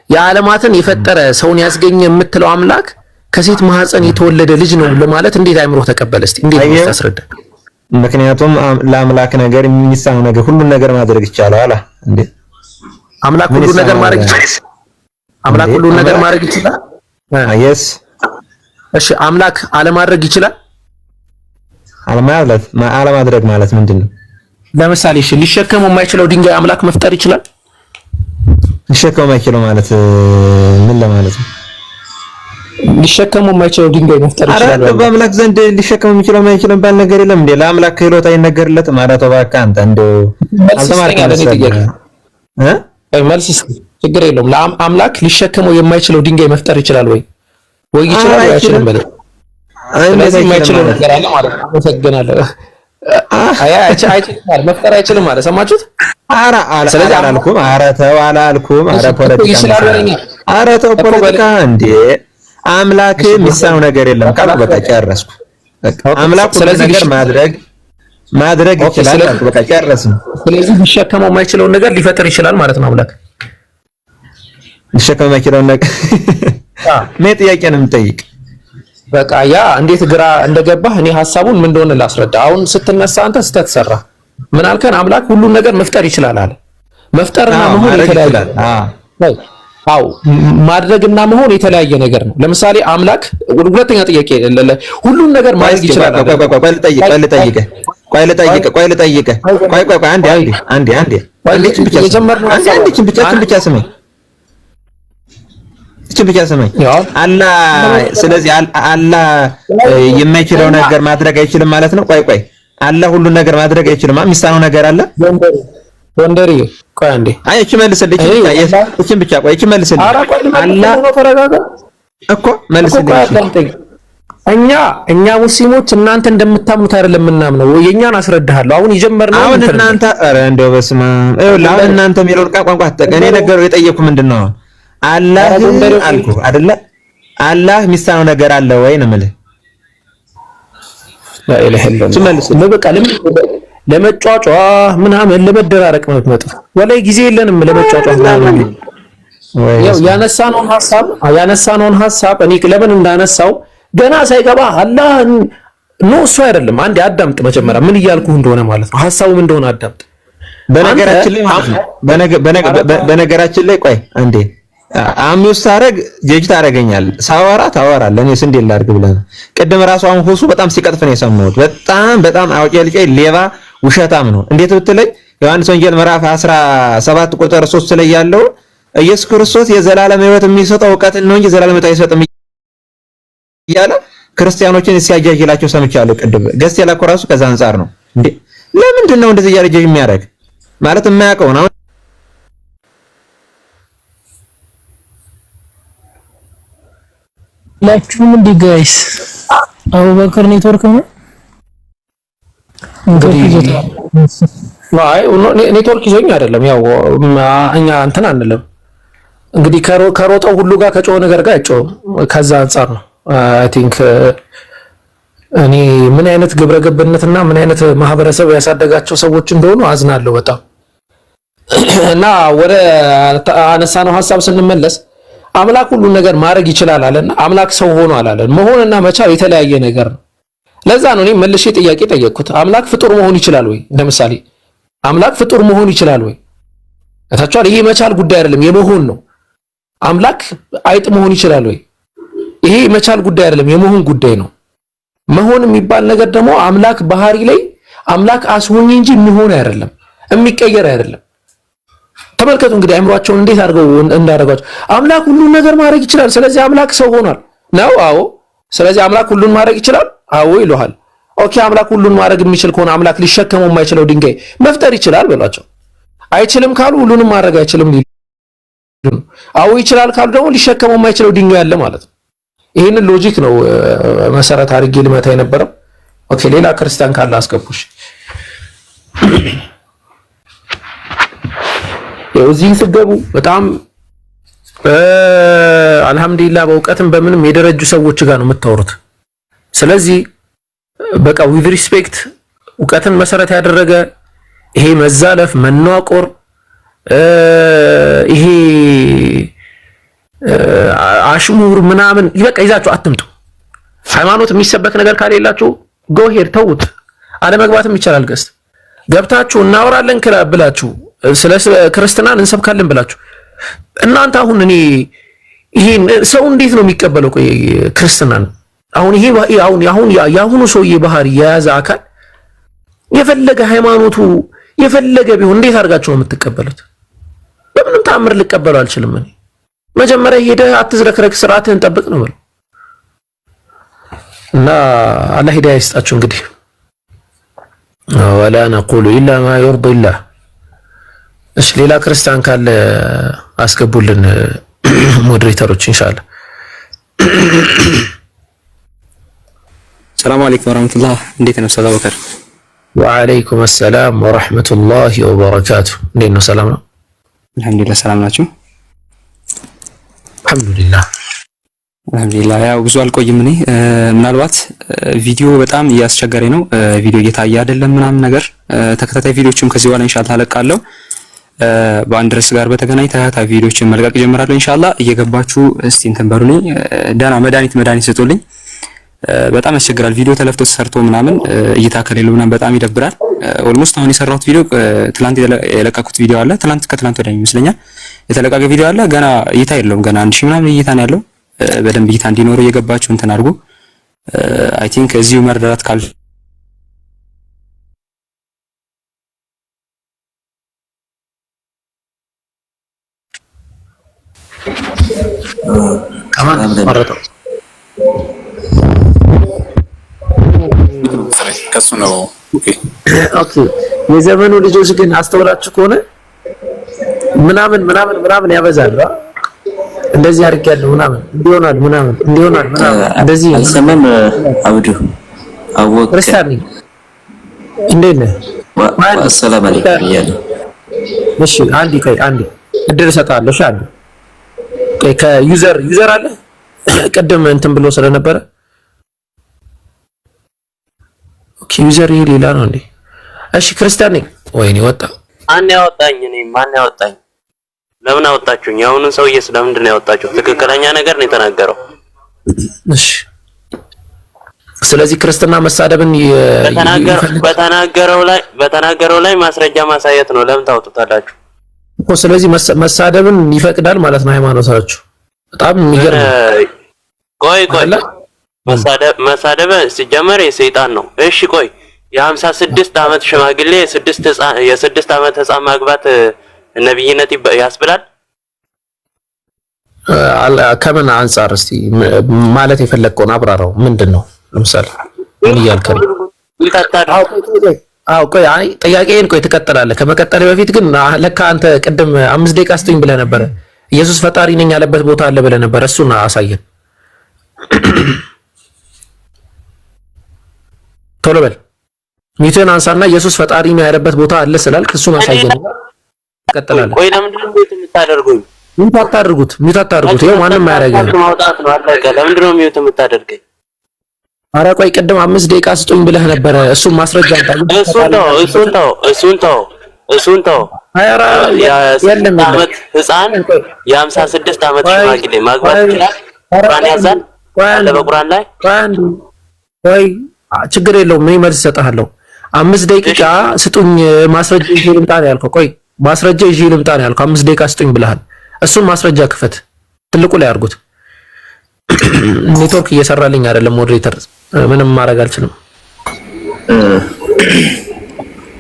[SPEAKER 4] የዓለማትን የፈጠረ ሰውን ያስገኘ የምትለው አምላክ ከሴት ማህፀን የተወለደ ልጅ ነው ለማለት እንዴት አይምሮህ ተቀበለ? እስቲ እንዴት ታስረዳ?
[SPEAKER 7] ምክንያቱም ለአምላክ ነገር የሚሳነው ነገር ሁሉን ነገር ማድረግ ይቻላል እንዴ?
[SPEAKER 4] አምላክ ሁሉን ነገር ማድረግ ይችላል። አምላክ ሁሉን ነገር ማድረግ ይችላል።
[SPEAKER 7] አየስ
[SPEAKER 4] እሺ አምላክ አለማድረግ ይችላል?
[SPEAKER 7] አለማድረግ ማለት ምንድነው?
[SPEAKER 4] ለምሳሌ እሺ ሊሸከመው የማይችለው ድንጋይ አምላክ መፍጠር ይችላል?
[SPEAKER 7] ሊሸከመው የማይችለው ማለት ምን ለማለት ነው?
[SPEAKER 4] ሊሸከመው የማይችለው ድንጋይ መፍጠር ይችላል?
[SPEAKER 7] አረ በአምላክ ዘንድ ሊሸከመው የሚችለው የማይችለው ባል ነገር የለም እንዴ? ለአምላክ ክህሎት አይነገርለትም? ኧረ ተው እባክህ አንተ እንደው አልተማርክም
[SPEAKER 4] መልስ ችግር የለውም። ለአምላክ ሊሸከመው የማይችለው ድንጋይ መፍጠር ይችላል ወይ ይችላል ወይ አይችልም? በለ ስለዚህ የማይችለው ነገር አለ ማለት ነው። አመሰግናለሁ። አይችልም መፍጠር አይችልም ማለት ሰማችሁት? ኧረ አላልኩም። ኧረ ተው አላልኩም። ኧረ ፖለቲካ ኧረ ተው ፖለቲካ እንዴ! አምላክ የሚሳነው ነገር የለም ካልኩ በቃ ጨረስኩ። አምላክ ሁሉ ነገር ማድረግ ይችላል ካልኩ በቃ ጨረስን። ስለዚህ ሊሸከመው የማይችለውን ነገር ሊፈጥር ይችላል ማለት ነው። አምላክ ሊሸከመው የማይችለውን ነገር ምን ጥያቄ ነው የምጠይቅ? በቃ ያ እንዴት ግራ እንደገባህ እኔ ሐሳቡን ምን እንደሆነ ላስረዳ። አሁን ስትነሳ አንተ ስተት ሰራ። ምን አልከን? አምላክ ሁሉን ነገር መፍጠር ይችላል አለ። መፍጠርና መሆን የተለያየ አዎ ማድረግና መሆን የተለያየ ነገር ነው። ለምሳሌ አምላክ ሁለተኛ ጥያቄ ሁሉን ነገር ማድረግ ይችላል። ቆይ ብቻ ስማኝ። አላህ ስለዚህ አላህ የማይችለው ነገር ማድረግ አይችልም ማለት ነው። ቆይ አላህ ሁሉን ነገር ማድረግ አይችልም። የሚሳነው ነገር አለ? ወንደሪ ቆይ አንዴ እቺ መልስልኝ። እቺን ብቻ ቆይ እቺ መልስልኝ። አላህ ተረጋጋ እኮ መልስልኝ። እኛ ሙስሊሞች እናንተ እንደምታምኑት አይደለም የምናምነው። የኛን አስረዳሃለሁ። አሁን የጀመርነው አሁን እናንተ ኧረ እንደው በስመ አብ አሁን እናንተ የሚለውን ቋንቋ ተጠቀም። እኔ ነገሩ የጠየኩ ምንድነው አላህ አልኩ አይደለ? አላህ የሚሳነው ነገር አለ ወይ ነው የምልህ። ላኢላሀ ኢላላህ በቃ ለመጫጫ ምናምን ለመደራረቅ ነው የምትመጣው። ወላይ ጊዜ የለንም ለመጫጫ ምናምን። ያው ያነሳነውን ሐሳብ እኔ ለምን እንዳነሳው ገና ሳይገባ አላህ ነው እሱ አይደለም። አንዴ አዳምጥ መጀመሪያ ምን እያልኩ እንደሆነ ማለት ነው። ሐሳቡ ምን እንደሆነ አዳምጥ። በነገራችን ላይ ቆይ አንዴ አሚውስ ታረግ ጀጅ ታረገኛል። ሳወራ ታወራለህ። እኔስ እንዴት ላድርግ ብለህ ቅድም ራሱ አሁን ሁሱ በጣም ሲቀጥፍ ነው የሰማሁት። በጣም አውቄ ሌባ ውሸታም ነው። እንዴት ብትለኝ ዮሐንስ ወንጌል ምዕራፍ 17 ቁጥር 3 ላይ ያለው ኢየሱስ ክርስቶስ የዘላለም ሕይወት የሚሰጠው ዕውቀትን ነው እንጂ ዘላለም ሕይወት አይሰጥም እያለ ክርስቲያኖችን ሲያጃጅላቸው ሰምቻለሁ። ቅድም ገስት ያላከው ራሱ ከዛ አንፃር ነው። እንዴ ለምንድን ነው እንደዚህ እያለ ጀጅ የሚያደርግ ማለት የማያውቀው ነው?
[SPEAKER 6] ላችሁም እንዴ ጋይስ አቡበከር ኔትወርክ ነው
[SPEAKER 4] ኔትወርክ ይዞኝ አይደለም። ያው እኛ እንትን አንልም እንግዲህ ከሮጠው ሁሉ ጋር ከጮህ ነገር ጋር አይጮህም። ከዛ አንፃር ነው አይ ቲንክ እኔ ምን አይነት ግብረገብነትና ምን አይነት ማህበረሰብ ያሳደጋቸው ሰዎች እንደሆኑ አዝናለሁ በጣም። እና ወደ አነሳነው ሐሳብ ስንመለስ አምላክ ሁሉ ነገር ማድረግ ይችላል አለና አምላክ ሰው ሆኖ አላለን። መሆንና መቻል የተለያየ ነገር ነው። ለዛ ነው እኔ መልሼ ጥያቄ ጠየቅኩት። አምላክ ፍጡር መሆን ይችላል ወይ? ለምሳሌ አምላክ ፍጡር መሆን ይችላል ወይ? እታቻለ ይሄ መቻል ጉዳይ አይደለም የመሆን ነው። አምላክ አይጥ መሆን ይችላል ወይ? ይሄ መቻል ጉዳይ አይደለም፣ የመሆን ጉዳይ ነው። መሆን የሚባል ነገር ደግሞ አምላክ ባህሪ ላይ አምላክ አስሆኝ እንጂ የሚሆን አይደለም፣ የሚቀየር አይደለም። ተመልከቱ እንግዲህ አእምሯቸውን እንዴት አድርገው እንዳደረጓቸው። አምላክ ሁሉን ነገር ማድረግ ይችላል፣ ስለዚህ አምላክ ሰው ሆኗል ነው? አዎ። ስለዚህ አምላክ ሁሉን ማድረግ ይችላል? አዎ ይሉሃል። ኦኬ፣ አምላክ ሁሉን ማድረግ የሚችል ከሆነ አምላክ ሊሸከመው የማይችለው ድንጋይ መፍጠር ይችላል በሏቸው። አይችልም ካሉ ሁሉንም ማድረግ አይችልም ሊሉ። አዎ ይችላል ካሉ ደግሞ ሊሸከመው የማይችለው ድንጋይ አለ ማለት ነው። ይሄንን ሎጂክ ነው መሰረት አድርጌ ልመታ የነበረው። ኦኬ፣ ሌላ ክርስቲያን ካለ አስገቡሽ። እዚህ ስገቡ በጣም አልহামዱሊላህ በእውቀትም በምንም የደረጁ ሰዎች ጋር ነው የምታወሩት። ስለዚህ በቃ ዊዝ ሪስፔክት እውቀትን መሰረት ያደረገ ይሄ መዛለፍ መናቆር ይሄ አሽሙር ምናምን በቃ ይዛችሁ አትምጡ። ሃይማኖት የሚሰበክ ነገር ካሌላችሁ ጎ ሄድ ተውት። አለመግባትም ይቻላል። ገስት ገብታችሁ እናወራለን ብላችሁ ስለ ክርስትናን እንሰብካለን ብላችሁ እናንተ አሁን እኔ ይሄን ሰው እንዴት ነው የሚቀበለው? ቆይ ክርስትናን አሁን ይሄ አሁን ያሁኑ ሰውዬ ባህሪ የያዘ አካል የፈለገ ሃይማኖቱ የፈለገ ቢሆን እንዴት አድርጋችሁ ነው የምትቀበሉት? በምንም ተአምር ልቀበለው አልችልም። እኔ መጀመሪያ ሄደህ አትዝረክረክ፣ ስርዓትህን ጠብቅ ነው ማለት እና አላህ ሂዳያ ይስጣችሁ። እንግዲህ ወላ ነቁሉ ኢላ ማ ይርዲላህ። እሺ ሌላ ክርስቲያን ካለ አስገቡልን ሞዴሬተሮች ኢንሻአላህ።
[SPEAKER 8] ሰላም አለይኩም ወራህመቱላህ። እንዴት ነው ኡስታዝ አቡበከር?
[SPEAKER 4] ወአለይኩም ሰላም ወራህመቱላሂ ወበረካቱ። እንዴት ነው? ሰላም ነው?
[SPEAKER 8] አልহামዱሊላህ። ሰላም ናችሁ? አልহামዱሊላህ። ያው ብዙ አልቆይም። እኔ ምናልባት ቪዲዮ በጣም እያስቸገረኝ ነው። ቪዲዮ እየታየ አይደለም ምናምን ነገር። ተከታታይ ቪዲዮዎችም ከዚህ በኋላ ኢንሻአላህ አለቃለሁ። በአንድ ርዕስ ጋር በተገናኝ ተከታታይ ቪዲዮዎችን መልቀቅ ጀምራለሁ ኢንሻአላህ። እየገባችሁ እስቲ እንትን በሉልኝ። ደህና መድኃኒት ስጡልኝ። በጣም ያስቸግራል። ቪዲዮ ተለፍቶ ተሰርቶ ምናምን እይታ ከሌለው ምናምን በጣም ይደብራል። ኦልሞስት አሁን የሰራሁት ቪዲዮ ትላንት የለቀኩት ቪዲዮ አለ። ከትላንት ወዲያ ይመስለኛል የተለቀቀ ቪዲዮ አለ። ገና እይታ የለውም። ገና 1000 ምናምን እይታ ነው ያለው። በደንብ እይታ እንዲኖረው እየገባችሁ እንትን አድርጉ። አይ ቲንክ እዚሁ መረዳት ካል
[SPEAKER 5] ከሱ ነው።
[SPEAKER 4] ኦኬ የዘመኑ ልጆች ግን አስተውላችሁ ከሆነ ምናምን ያበዛሉ። እንደዚህ አድርጌያለሁ ምናምን እንዲሆናል ምናምን እንደዚህ
[SPEAKER 9] አልሰማም። አብዱ አወቅ
[SPEAKER 4] ክርስቲያን እንዴት ነህ?
[SPEAKER 9] ሰላም አለይኩም ይያለ።
[SPEAKER 4] እሺ አንዴ እድል እሰጥሃለሁ። እሺ አንዴ ከዩዘር አለ ቅድም እንትን ብሎ ስለነበረ ኦኬ ዩዘር ይሄ ሌላ ነው እንዴ? እሺ ክርስቲያን ነኝ። ወይኔ ወጣ።
[SPEAKER 2] ማን ያወጣኝ? ለምን አወጣችሁኝ? ያሁኑን ሰውዬ ስለምንድን ነው ያወጣችሁት? ትክክለኛ ነገር ነው የተናገረው።
[SPEAKER 4] እሺ ስለዚህ ክርስትና መሳደብን በተናገረው ላይ ማስረጃ ማሳየት ነው። ለምን ታወጡታላችሁ እኮ? ስለዚህ መሳደብን ይፈቅዳል ማለት ነው ሃይማኖታችሁ። በጣም የሚገርም
[SPEAKER 2] ቆይ መሳደብ ሲጀመር የሰይጣን ነው። እሺ ቆይ የ56 ዓመት ሽማግሌ የ6 ዓመት ህፃን ማግባት ነብይነት ያስብላል?
[SPEAKER 4] ከምን አንፃር እስቲ ማለት የፈለግከውን አብራራው። ምንድነው ለምሳሌ ምን እያልከኝ? ቆይ ጥያቄን ትቀጥላለህ። ከመቀጠል በፊት ግን ለካ አንተ ቅድም 5 ደቂቃ ስጡኝ ብለህ ነበር። ኢየሱስ ፈጣሪ ነኝ ያለበት ቦታ አለ ብለህ ነበር። እሱን አሳየን። ቶሎ በል ሚዩትን አንሳና ኢየሱስ ፈጣሪ ነው ያለበት ቦታ አለ ስላልክ እሱን አሳየን። ቀጥላለህ።
[SPEAKER 2] ቆይ ለምንድን ነው ሚዩት የምታደርጉኝ?
[SPEAKER 4] ሚዩት አታድርጉት። ይኸው ማንም አያደርግም።
[SPEAKER 2] ማውጣት ነው አለቀ። ለምንድን ነው ሚዩት የምታደርገኝ? ኧረ ቆይ ቅድም 5 ደቂቃ ስጡኝ ብለህ ነበረ። እሱን ማስረጃ አንተ እሱን ተው።
[SPEAKER 4] ኧረ የለም
[SPEAKER 2] ዓመት ህፃን የ56 ዓመት ሽማግሌ ማግባት ይችላል? ቁርአን ያዛል? በቁርአን ላይ
[SPEAKER 4] ቆይ ችግር የለውም። እኔ መልስ እሰጥሃለሁ። 5 ደቂቃ ስጡኝ ማስረጃ ይዤ ልምጣ ነው ያልከው። ቆይ ማስረጃ ይዤ ልምጣ ነው ያልከው። 5 ደቂቃ ስጡኝ ብለሃል። እሱን ማስረጃ ክፈት። ትልቁ ላይ አድርጉት። ኔትወርክ እየሰራልኝ አይደለም ሞዴሬተር፣ ምንም ማድረግ አልችልም።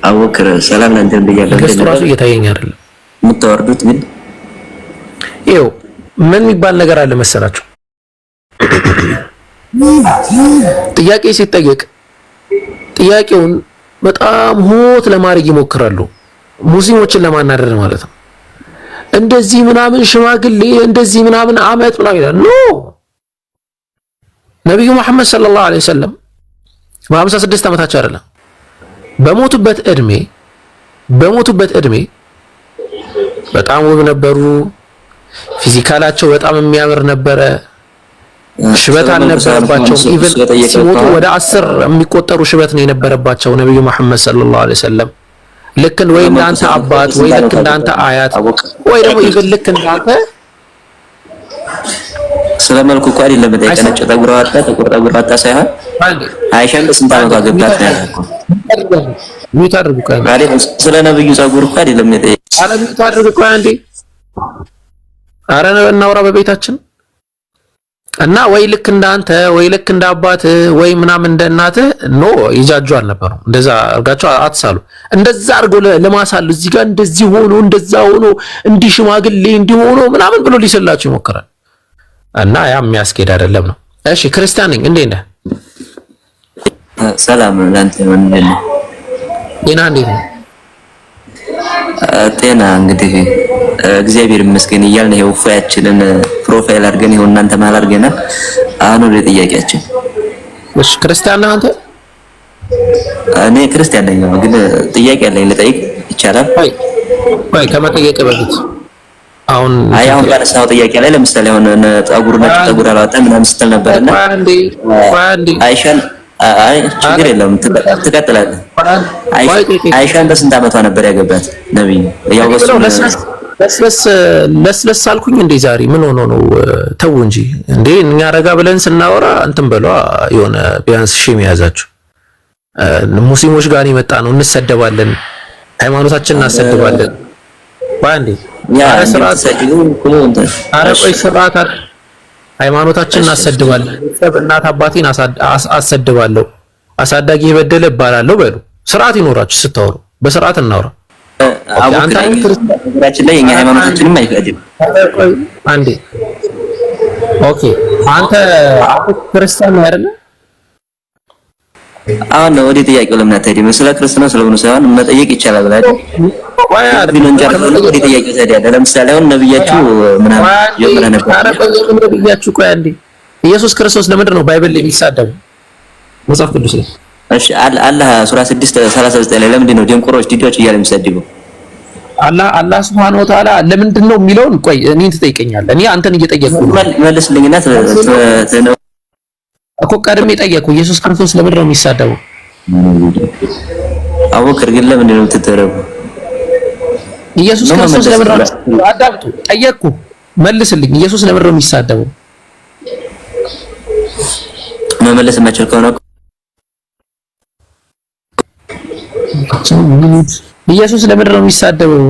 [SPEAKER 9] አቡበክር ሰላም ላንተ ብያለሁ።
[SPEAKER 4] ገስቱ ራሱ እየታየኝ አይደለም።
[SPEAKER 9] የምታወርዱት ግን
[SPEAKER 4] ይኸው ምን የሚባል ነገር አለ መሰላችሁ? ጥያቄ ሲጠየቅ ጥያቄውን በጣም ሆት ለማድረግ ይሞክራሉ። ሙስሊሞችን ለማናደድ ማለት ነው። እንደዚህ ምናምን ሽማግሌ እንደዚህ ምናምን አመት ምናምን ይላል። ኖ ነብዩ መሐመድ ሰለላሁ ዐለይሂ ወሰለም በ56 ዓመታቸው አይደለም በሞቱበት እድሜ በጣም ውብ ነበሩ። ፊዚካላቸው በጣም የሚያምር ነበረ። ሽበት አልነበረባቸውም። ኢቭን ሲሞቱ ወደ 10 የሚቆጠሩ ሽበት ነው የነበረባቸው ነብዩ መሐመድ ሰለላሁ ዐለይሂ ወሰለም። ልክ ወይ እንዳንተ አባት ወይ ልክ እንዳንተ አያት ወይ ደግሞ ኢቭን ልክ እንዳንተ
[SPEAKER 9] ስለመልኩ እኮ አይደለም በጠይቀናቸው ጥቁር ጠጉር አጣ ሳይሆን አይሻን በስንት ዓመቷ ገባት ነው ያልኩ።
[SPEAKER 4] ሚት አድርጉ ካለ
[SPEAKER 9] አይደለም ስለ ነብዩ ፀጉር እኮ አይደለም የጠየቀ
[SPEAKER 4] አረ ሚት አድርጉ እኮ አንዴ አረ እናውራ በቤታችን እና ወይ ልክ እንዳንተ ወይ ልክ እንዳባት ወይ ምናምን እንደናትህ ኖ ይጃጁ አልነበረም። እንደዛ አርጋቸው አትሳሉ። እንደዛ አርጎ ለማሳሉ እዚህ ጋር እንደዚህ ሆኖ እንደዛ ሆኖ እንዲህ ሽማግሌ እንዲህ ሆኖ ምናምን ብሎ ሊሰላችሁ ይሞክራል። እና ያ የሚያስኬድ አይደለም ነው። እሺ ክርስቲያን ነኝ እንዴት ነህ?
[SPEAKER 9] ሰላም ላንተ ወንድም
[SPEAKER 4] ጤና እንዴት ነው?
[SPEAKER 9] ጤና እንግዲህ እግዚአብሔር ይመስገን እያልን ይሄው ፎያችንን ፕሮፋይል አድርገን ይሄው እናንተ ማለት አድርገናል። አሁን ወደ ጥያቄያችን።
[SPEAKER 4] እሺ ክርስቲያን ነህ አንተ?
[SPEAKER 9] እኔ ክርስቲያን ነኝ፣ ግን ጥያቄ አለኝ ልጠይቅ ይቻላል?
[SPEAKER 4] አይ ከመጠየቅ በፊት አሁን
[SPEAKER 9] ባነሳው ጥያቄ ላይ ለምሳሌ አሁን ጠጉር ነጭ ጠጉር አላወጣም ምናምን ስትል ነበርና አይሻን ችግር የለም ትቀጥላለህ። አይሻን በስንት ዓመቷ ነበር ያገባት ነብይ? ያው ለስለስ አልኩኝ እንዴ ዛሬ ምን ሆኖ ነው? ተው እንጂ እንዴ እኛ ረጋ ብለን ስናወራ እንትን በሏ። የሆነ ቢያንስ ሺም ያዛችሁ ሙስሊሞች ጋር የመጣ ነው። እንሰደባለን፣ ሃይማኖታችንን እናሰደባለን። ባንዴ ስርዓት ሃይማኖታችንን እናሰድባለን። እናት አባቴን አሰድባለሁ፣ አሳዳጊ የበደለ እባላለሁ በሉ። ስርዓት ይኖራችሁ ስታወሩ፣ በስርዓት እናውራ። አንተ ክርስቲያናችን ላይ የኛ ሃይማኖታችንም አይፈቅድም።
[SPEAKER 4] አንዴ ኦኬ፣ አንተ ክርስቲያን አይደለ?
[SPEAKER 9] አሁን ወደ ጥያቄው ለምን አትሄድም? ስለ ክርስትና ስለሆነ ሳይሆን መጠየቅ ይቻላል አይደል? ወደ ጥያቄው ዘዴ ለምሳሌ አሁን ነብያችሁ ምናምን ጀምረ ነበር።
[SPEAKER 4] ኧረ ቆይ ነብያችሁ ቆይ አንዴ ኢየሱስ ክርስቶስ ለምንድን ነው ባይብል ላይ የሚሳደቡ? መጽሐፍ ቅዱስ ላይ
[SPEAKER 9] እሺ አላህ ሱራ 6:39 ላይ ለምንድን ነው ደንቆሮች ዲዲዎች እያለ የሚሰድበው?
[SPEAKER 4] አላህ Subhanahu Wa Ta'ala ለምንድን ነው የሚለውን ቆይ እኔን ትጠይቀኛለህ። እኔ አንተን እየጠየቅኩ ነው።
[SPEAKER 9] መልስልኝና
[SPEAKER 4] እኮ ቀድሜ ጠየቅኩ። ኢየሱስ ክርስቶስ ለምንድን ነው የሚሳደበው?
[SPEAKER 9] አቡበክር ግን ለምንድን ነው የምትተረቡ?
[SPEAKER 4] ኢየሱስ ክርስቶስ ለምንድን ነው አዳምጡ፣ ጠየቅኩ መልስልኝ። ኢየሱስ ለምንድን ነው የሚሳደበው?
[SPEAKER 9] መመለስ የማይችል ከሆነ
[SPEAKER 4] ኢየሱስ ለምንድን ነው የሚሳደበው?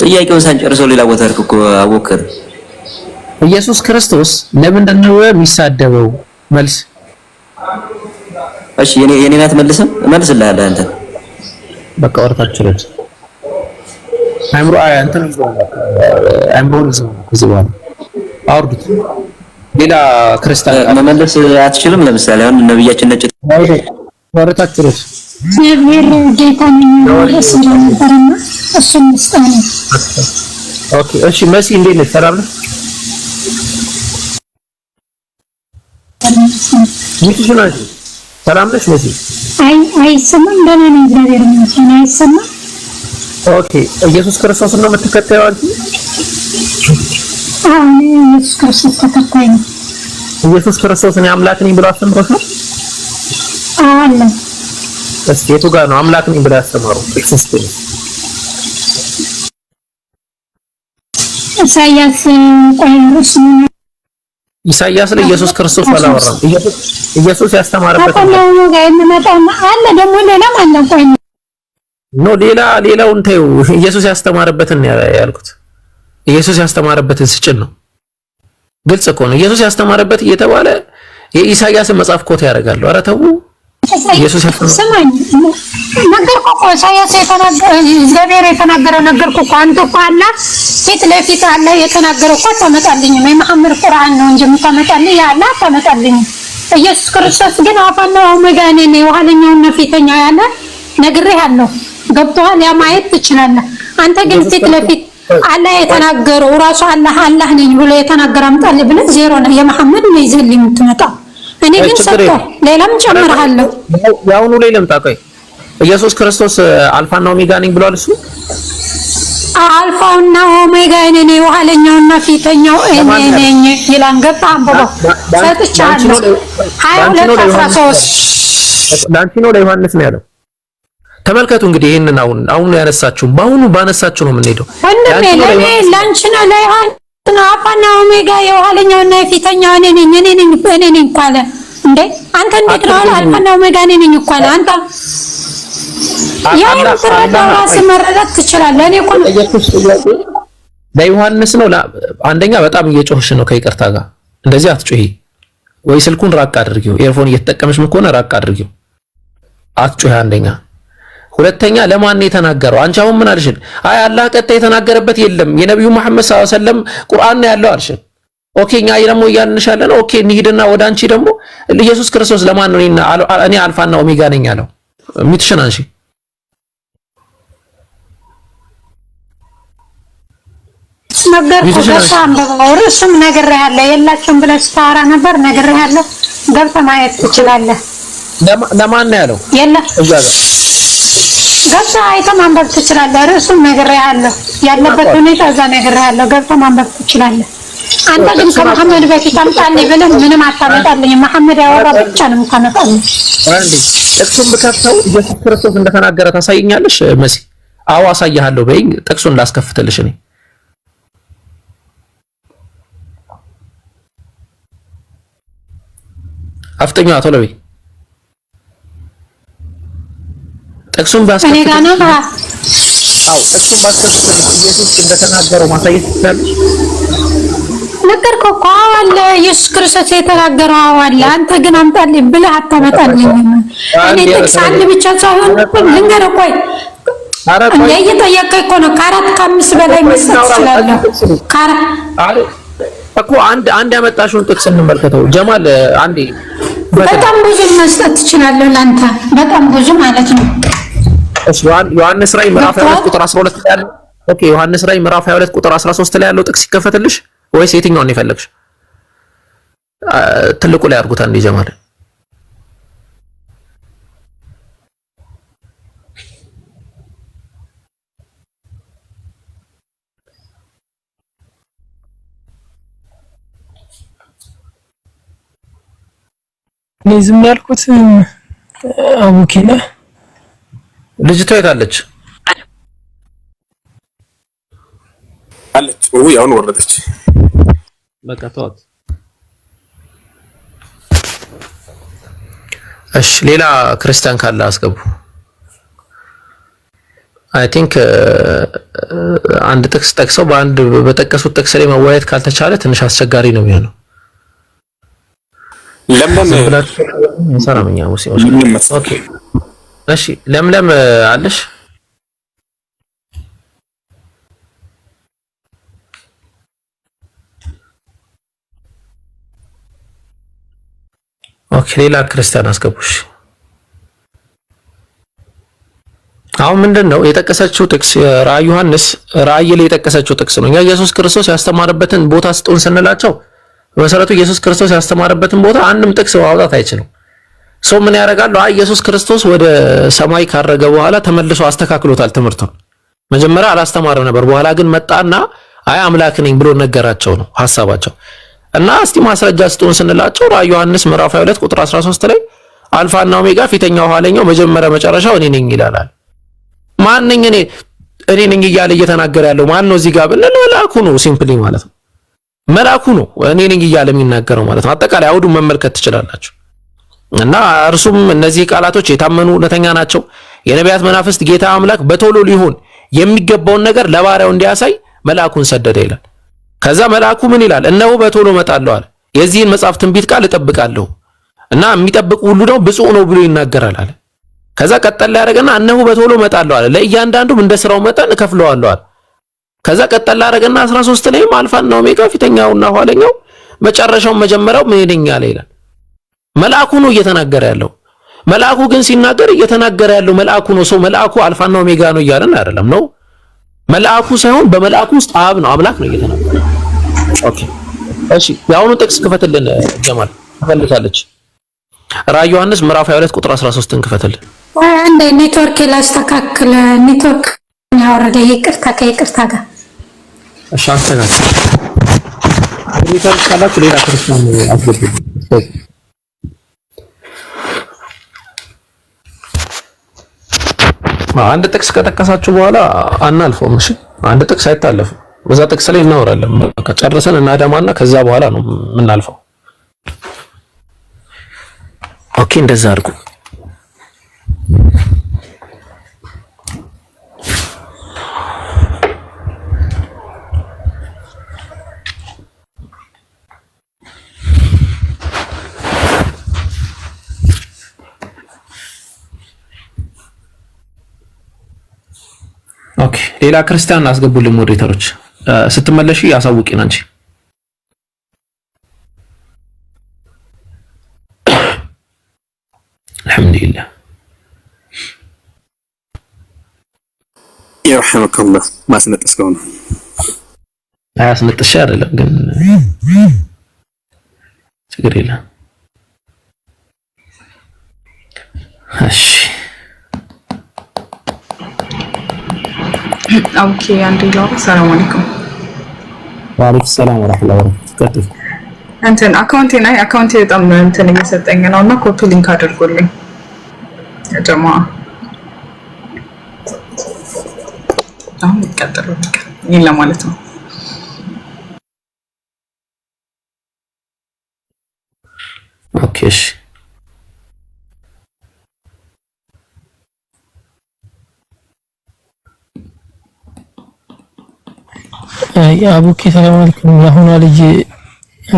[SPEAKER 9] ጥያቄውን ሳንጨርሰው ሌላ ቦታ አድርግ እኮ አቡበክር።
[SPEAKER 4] ኢየሱስ ክርስቶስ ለምንድን ነው የሚሳደበው? መልስ።
[SPEAKER 9] እሺ የኔ ናት መልስም እመልስልሃለሁ። አንተ
[SPEAKER 4] በቃ ወርታችሁ ልጅ አይምሮ እንትን አይምሮን እዚህ በኋላ አውርዱት። ሌላ ክርስቲያን
[SPEAKER 9] መመለስ አትችልም። ለምሳሌ አሁን ነብያችን ነጭ
[SPEAKER 4] ወርታችሁ ልጅ
[SPEAKER 10] እግዚአብሔር ጌታን የሚወርስ ነበርና እሱን መስጠት ነው።
[SPEAKER 4] ኦኬ እሺ መሲ እንዴት ነሽ? ሰላም ነሽ? ሰላም ነሽ መሲ?
[SPEAKER 10] አይሰማም። ደህና ነኝ እግዚአብሔር ይመስገን። አይሰማም።
[SPEAKER 4] ኦኬ ኢየሱስ ክርስቶስን ነው የምትከተይው አንቺ?
[SPEAKER 10] አሁን ኢየሱስ ክርስቶስ ተከታይ ነው።
[SPEAKER 4] ኢየሱስ ክርስቶስን አምላክ ነኝ ብሎ አስተምሮሻል?
[SPEAKER 10] አለ።
[SPEAKER 4] እስኪ የቱ ጋር ነው አምላክ ነኝ ብሎ ያስተማረው? ክርስቶስ ኢሳይያስ ላይ ኢየሱስ ክርስቶስ አላወራም። ኢየሱስ ያስተማረበት
[SPEAKER 10] አለ ደግሞ ሌላም አለ። ቆይ
[SPEAKER 4] ኖ ሌላውን ተይው። ኢየሱስ ያስተማረበትን ያልኩት ኢየሱስ ያስተማረበትን ስጭን ነው።
[SPEAKER 9] ግልጽ እኮ ነው። ኢየሱስ ያስተማረበት እየተባለ የኢሳይያስን መጽሐፍ ኮት ያደርጋሉ። ኧረ ተው ኢየሱስ
[SPEAKER 10] ስማኝ ነገርኩ እኮ ኢሳይያስ እግዚአብሔር የተናገረው ነገርኩ እኮ አንተ እኮ አላህ ፊት ለፊት አላህ የተናገረው እኮ ተመጣልኝ ነው የመሐመድ ቁርአን ነው እንጂ የምታመጣልኝ ያላህ ተመጣልኝ። ኢየሱስ ክርስቶስ ግን አፋና ኦሜጋ ነኝ የኋለኛውና ፊተኛው ያለ ነግሬሃለሁ። ገብቶሃል? ያ ማየት ትችላለህ። አንተ ግን ፊት ለፊት አላህ የተናገረው ራሱ አላህ ነኝ ብሎ የተናገረው አምጣልኝ ብለህ ዜሮ ነው የመሐመድ ነው ይዘልኝ የምትመጣው። እኔ ግን ሰጥቶ ሌላም ጨምርሃለሁ።
[SPEAKER 9] ያውኑ ላይ ልምጣ። ቆይ ኢየሱስ ክርስቶስ አልፋና ኦሜጋ ነኝ ብሏል። እሱ
[SPEAKER 10] አልፋውና ኦሜጋ ነኝ የኋለኛውና ፊተኛው እኔ ነኝ ይላል። ገባ አንብቦ ሰጥቻለሁ። 22:13
[SPEAKER 9] ላንቺ ነው ለዮሐንስ ነው ያለው። ተመልከቱ እንግዲህ ይሄንን አሁን ያነሳችሁ በአሁኑ ባነሳችሁ ነው የምንሄደው።
[SPEAKER 10] ወንድሜ ላንቺ ነው ለዮሐንስ አፋና ኦሜጋ የኋለኛውና የፊተኛው እኔ ነኝ ካለ እንዴ አንተ እንዴት ነው አልፋና ኦሜጋ እኔ ነኝ እኮ አለ። አንተ ያው ተረዳው መረዳት ትችላለህ። እኔ እኮ
[SPEAKER 9] ለዮሐንስ ነው አንደኛ በጣም እየጮህሽ ነው። ከይቅርታ ጋር እንደዚህ አትጮሂ፣ ወይ ስልኩን ራቅ አድርጊው። ኤርፎን እየተጠቀምሽ ከሆነ ራቅ አድርጊው፣ አትጮሂ። አንደኛ ሁለተኛ ለማን የተናገረው? አንቺ አሁን ምን አልሽን? አይ አላህ ቀጥታ የተናገረበት የለም የነብዩ መሐመድ ሰለላሁ ዐለይሂ ወሰለም ቁርአን ነው ያለው አልሽን። ኦኬ እኛ ደግሞ እያንሻለን። ኦኬ እንሂድና ወደ አንቺ ደግሞ ኢየሱስ ክርስቶስ ለማን ነው እኔ አልፋና ኦሜጋ ነኝ ያለው? ሚትሽን አንሺ።
[SPEAKER 10] ነገርኩህ እሱም ነግሬሃለሁ። የላችሁም ብለህ ስታወራ ነበር። ነግሬሃለሁ። ገብተህ ማየት ትችላለህ።
[SPEAKER 9] ለማን ነው ያለው?
[SPEAKER 10] የለም እዛ ጋር ገብተህ አይተህ ማንበብ ትችላለህ። ርዕሱም ነግሬሃለሁ። ያለበት ሁኔታ እዛ ነግሬሃለሁ። ገብተህ ማንበብ ትችላለህ። አንተ ግን ከመሐመድ በፊት አምጣልኝ ብለህ ምንም አታመጣልኝ። መሐመድ ያወራ ብቻ ነው የምታመጣልኝ።
[SPEAKER 9] አንዴ ጥቅሱን ብከፍተው ኢየሱስ ክርስቶስ እንደተናገረ ታሳይኛለሽ መሲ? አዎ አሳይሃለሁ በይኝ። ጥቅሱን ላስከፍትልሽ እኔ አፍጠኛ ቶሎ በይ። ጥቅሱን ባስከፍተልሽ እኔ ጋር ነው። አዎ ጥቅሱን ባስከፍተልሽ ኢየሱስ እንደተናገረው ማሳየት ይችላል።
[SPEAKER 10] ነገርኩህ እኮ አለ ኢየሱስ ክርስቶስ የተናገረው አለ። አንተ ግን አምጣልኝ ብለህ አታመጣልኝ። እኔ ጥቅስ አንድ ብቻ ሳይሆን ልንገርህ። ቆይ እኔ እየጠየቀኝ እኮ ነው። ከአራት ከአምስት በላይ መስጠት ትችላለህ።
[SPEAKER 9] እኮ አንድ ያመጣሽውን ጥቅስ እንመልከተው ጀማል። አንዴ
[SPEAKER 10] በጣም ብዙ መስጠት ትችላለህ ለአንተ በጣም ብዙ ማለት ነው።
[SPEAKER 9] እሺ ዮሐንስ ራዕይ ምዕራፍ 22 ቁጥር 12 ላይ ያለው ኦኬ ዮሐንስ ራዕይ ምዕራፍ 22 ቁጥር 13 ላይ ያለው ጥቅስ ይከፈትልሽ ወይስ የትኛውን ነው የፈለግሽ? ትልቁ ላይ አድርጉት አንዴ ጀማል።
[SPEAKER 6] ለዝም ያልኩት አቡኪና
[SPEAKER 9] ልጅቷ የታለች?
[SPEAKER 5] አለች አሁን ወረደች።
[SPEAKER 9] በቃ ተዋት። እሺ ሌላ ክርስቲያን ካለ አስገቡ። አይ ቲንክ አንድ ጥቅስ ጠቅሰው በአንድ በጠቀሱት ጥቅስ ላይ መወያየት ካልተቻለ ትንሽ አስቸጋሪ ነው የሚሆነው።
[SPEAKER 5] ለምለም
[SPEAKER 9] ሰላምኛ ሙስሊሞች ኦኬ እሺ ለምለም አለሽ? ኦኬ ሌላ ክርስቲያን አስገቡሽ። አሁን ምንድነው የጠቀሰችው ጥቅስ? ራዕይ ዮሐንስ ራዕይ ላይ የጠቀሰችው ጥቅስ ነው። እኛ ኢየሱስ ክርስቶስ ያስተማረበትን ቦታ ስጡን ስንላቸው በመሰረቱ ኢየሱስ ክርስቶስ ያስተማረበትን ቦታ አንድም ጥቅስ ማውጣት አይችልም። ሰው ምን ያደርጋሉ? አይ ኢየሱስ ክርስቶስ ወደ ሰማይ ካረገ በኋላ ተመልሶ አስተካክሎታል ትምህርቱን። መጀመሪያ አላስተማረም ነበር፣ በኋላ ግን መጣና አይ አምላክ ነኝ ብሎ ነገራቸው ነው ሐሳባቸው። እና እስቲ ማስረጃ ስጡን ስንላቸው ራዕይ ዮሐንስ ምዕራፍ 22 ቁጥር 13 ላይ አልፋና ኦሜጋ ፊተኛው ኋለኛው መጀመሪያ መጨረሻው እኔ ነኝ ይላል። ማን ነኝ እኔ ነኝ እያለ እየተናገረ ያለው ማን ነው? እዚህ ጋር ብንል መልአኩ ነው። ሲምፕሊ ማለት ነው መልአኩ ነው እኔ ነኝ እያለ የሚናገረው ማለት ነው። አጠቃላይ አውዱን መመልከት ትችላላችሁ። እና እርሱም እነዚህ ቃላቶች የታመኑ እውነተኛ ናቸው። የነቢያት መናፍስት ጌታ አምላክ በቶሎ ሊሆን የሚገባውን ነገር ለባሪያው እንዲያሳይ መልአኩን ሰደደ ይላል። ከዛ መልአኩ ምን ይላል? እነሆ በቶሎ እመጣለሁ አለ። የዚህን መጽሐፍ ትንቢት ቃል እጠብቃለሁ እና የሚጠብቁ ሁሉ ነው ብፁዕ ነው ብሎ ይናገራል አለ። ከዛ ቀጠል ያደረገና እነሆ በቶሎ እመጣለሁ አለ። ለእያንዳንዱም እንደ ስራው መጠን እከፍለዋለሁ አለ። ከዛ ቀጠል ያደረገና 13 ላይም አልፋና ኦሜጋ ፊተኛውና ኋለኛው መጨረሻው መጀመሪያው ምን ይለኛል ይላል። መልአኩ ነው እየተናገረ ያለው። መልአኩ ግን ሲናገር እየተናገረ ያለው መልአኩ ነው። ሰው መልአኩ አልፋና ኦሜጋ ነው እያለን አይደለም ነው። መልአኩ ሳይሆን በመልአኩ ውስጥ አብ ነው አምላክ ነው እየተናገረ። ኦኬ እሺ፣ የአሁኑ ጥቅስ ክፈትልን ጀማል ትፈልጋለች። ራዕይ ዮሐንስ ምዕራፍ 22 ቁጥር 13ን ክፈትልን።
[SPEAKER 10] አንዴ ኔትወርክ ላስተካክል። ኔትወርክ ያወረደ ይቅርታ ከይቅርታ ጋር
[SPEAKER 9] እሺ፣ አስተካክል። ኔትወርክ ካላችሁ ሌላ ክርስቲያን አስገቡ። አንድ ጥቅስ ከጠቀሳችሁ በኋላ አናልፈውም። እሺ አንድ ጥቅስ አይታለፍም። በዛ ጥቅስ ላይ እናወራለን። በቃ ጨርሰን እናዳማና ከዛ በኋላ ነው የምናልፈው። ኦኬ እንደዛ አድርጉ። ኦኬ ሌላ ክርስቲያን አስገቡልን ሞዴሬተሮች። ስትመለሺ ያሳውቂን አንቺ። አልሐምዱሊላህ
[SPEAKER 11] ይርሐመከላህ። ማስነጥስከው ነው
[SPEAKER 9] አያስነጥሽ አይደለም ግን ችግር የለም። እሺ
[SPEAKER 12] ኦኬ አንዴ ላው ሰላም አለይኩም።
[SPEAKER 1] ወአለይኩም ሰላም ወራህመቱላሂ ወበረካቱህ።
[SPEAKER 12] እንትን አካውንቴ በጣም እንትን እየሰጠኝ ነውና ኮፒ ሊንክ አድርጉልኝ ጀማ። አሁን ይቀጥላል ይሄን ለማለት ነው።
[SPEAKER 9] ኦኬ እሺ
[SPEAKER 6] አቡኪ ሰላም አለይኩም። ያሁን ልጅ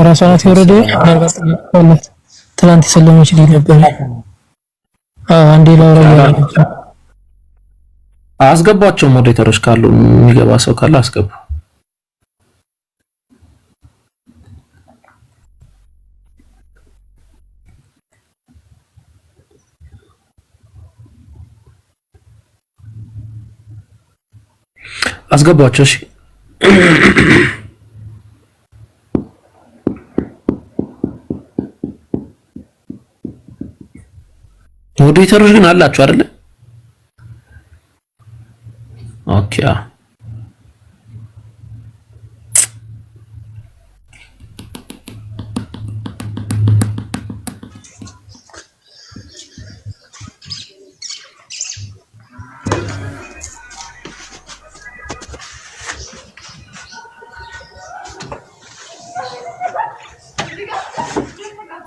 [SPEAKER 6] ራሷ ናት የወረደ ማለት ትላንት ሰለመች ልጅ ነበር። አንዴ ላውራ ያለች
[SPEAKER 9] አስገባቸው። ሞዴሬተሮች ካሉ የሚገባ ሰው ካለ አስገቡ። አስገባቸው። እሺ ሞዴሬተሮች ግን አላችሁ አይደል? ኦኬ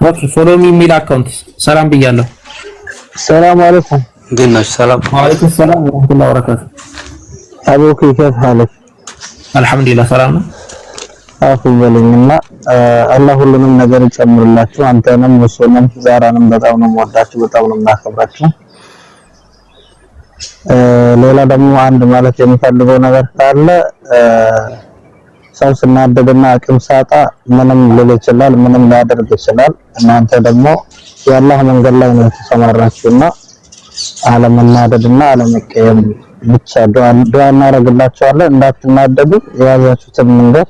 [SPEAKER 9] ኦኬ ፎሎ ሚ የሚል አካውንት ሰላም ብያለሁ።
[SPEAKER 13] ሰላም አለይኩም።
[SPEAKER 2] እንዴት ነሽ? ሰላም
[SPEAKER 9] ወአለይኩም ሰላም ወራህመቱላሂ ወበረካቱ።
[SPEAKER 13] አቡኪ ከይፍ ሐለክ?
[SPEAKER 9] አልሐምዱሊላህ ሰላም ነው።
[SPEAKER 13] አፉ በለኝና አላህ ሁሉንም ነገር ይጨምርላችሁ። አንተንም ወሰንም ዛራንም በጣም ነው የምወዳችሁ፣ በጣም ነው የማከብራችሁ። ሌላ ደግሞ አንድ ማለት የሚፈልገው ነገር ካለ ሰው ስናደድና አቅም ሳጣ ምንም ሊል ይችላል፣ ምንም ሊያደርግ ይችላል። እናንተ ደግሞ የአላህ መንገድ ላይ ነው የተሰማራችሁና አለመናደድና አለመቀየም ብቻ ዱዓ እናደርግላችኋለን። እንዳትናደዱ፣ የያዛችሁትን መንገድ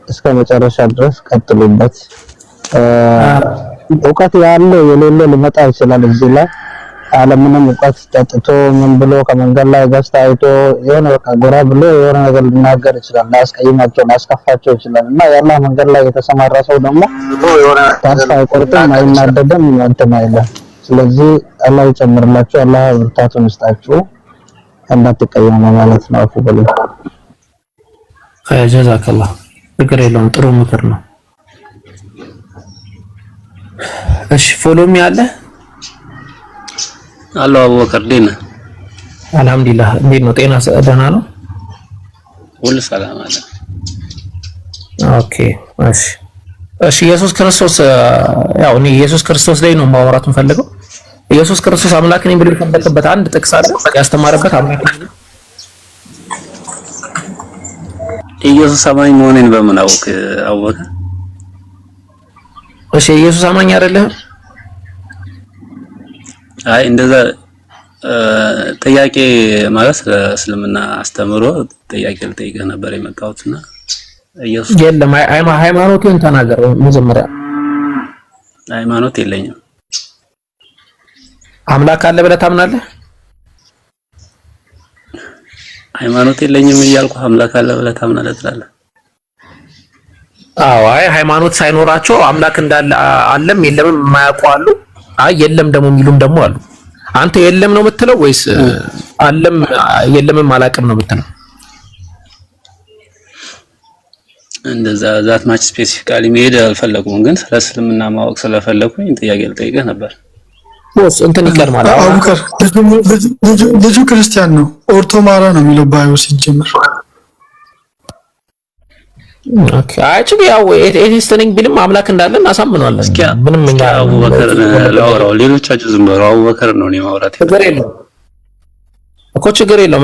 [SPEAKER 13] እስከ መጨረሻ ድረስ ቀጥሉበት። እውቀት ያለው የሌለ ሊመጣ ይችላል እዚህ ላይ አለምንም እውቀት ጠጥቶ ምን ብሎ ከመንገድ ላይ ገዝታ አይቶ የሆነ በቃ ጎራ ብሎ የሆነ ነገር ሊናገር ይችላል፣ ሊያስቀይማቸው ሊያስከፋቸው ይችላል። እና የአላህ መንገድ ላይ የተሰማራ ሰው ደግሞ ተስፋ አይቆርጥም፣ አይናደድም፣ እንትን አይልም። ስለዚህ አላህ ይጨምርላችሁ፣ አላህ ብርታቱን ይስጣችሁ፣ እንዳትቀየሙ ማለት ነው። አፉ በሉ።
[SPEAKER 9] ጀዛከላህ። ፍቅር የለውም፣ ጥሩ ምክር ነው። እሺ ፎሎሚ አለ
[SPEAKER 2] አሎ አቡበከር ዲና
[SPEAKER 9] አልሐምዱሊላህ። እንዴት ነው ጤና? ደህና ነው?
[SPEAKER 2] ሁሉ ሰላም አለ።
[SPEAKER 9] ኦኬ እሺ ኢየሱስ ክርስቶስ ያው እኔ ኢየሱስ ክርስቶስ ላይ ነው ማውራት የምፈልገው። ኢየሱስ ክርስቶስ አምላክ ነኝ ብሎ የተነበከበት አንድ ጥቅስ አለ ያስተማረበት አምላክ ነኝ።
[SPEAKER 11] ኢየሱስ አማኝ መሆኔን በምን አወቀ?
[SPEAKER 9] እሺ ኢየሱስ አማኝ አይደለም?
[SPEAKER 11] አይ እንደዛ ጥያቄ ማለት እስልምና አስተምሮ ጥያቄ ልጠይቅህ ነበር የመጣሁትና ኢየሱስ
[SPEAKER 9] የለም ሃይማኖቱን ተናገር። መጀመሪያ
[SPEAKER 11] ሃይማኖት የለኝም።
[SPEAKER 9] አምላክ አለ ብለህ ታምናለህ?
[SPEAKER 11] ሃይማኖት የለኝም እያልኩ አምላክ አለ ብለህ ታምናለህ ትላለህ?
[SPEAKER 9] አዎ አይ ሃይማኖት ሳይኖራቸው አምላክ እንዳለ አለም የለምም የማያውቁ አሉ። አይ የለም ደግሞ የሚሉም ደግሞ አሉ። አንተ የለም ነው የምትለው ወይስ አለም የለምም አላውቅም ነው የምትለው?
[SPEAKER 11] እንደዛ ዛት ማች ስፔሲፊካሊ መሄድ አልፈለኩም፣ ግን ስለ እስልምና ማወቅ ስለፈለኩኝ ጥያቄ ልጠይቅህ ነበር።
[SPEAKER 9] ወስ እንትን ይቀርማል።
[SPEAKER 14] አቡከር ልጁ ክርስቲያን ነው፣ ኦርቶማራ ነው የሚለው ባዮ ሲጀምር።
[SPEAKER 9] ኦኬ አጭብ ያው ኤቲስት ነኝ ቢልም አምላክ እንዳለ እናሳምነዋለን።
[SPEAKER 11] እስኪ
[SPEAKER 9] ምንም እኛ
[SPEAKER 11] አቡበከር ላወራው ሌሎቻችሁ ዝም ብለው አቡበከር ነው እኔ ማውራት
[SPEAKER 9] ችግር የለውም እኮ ችግር የለውም።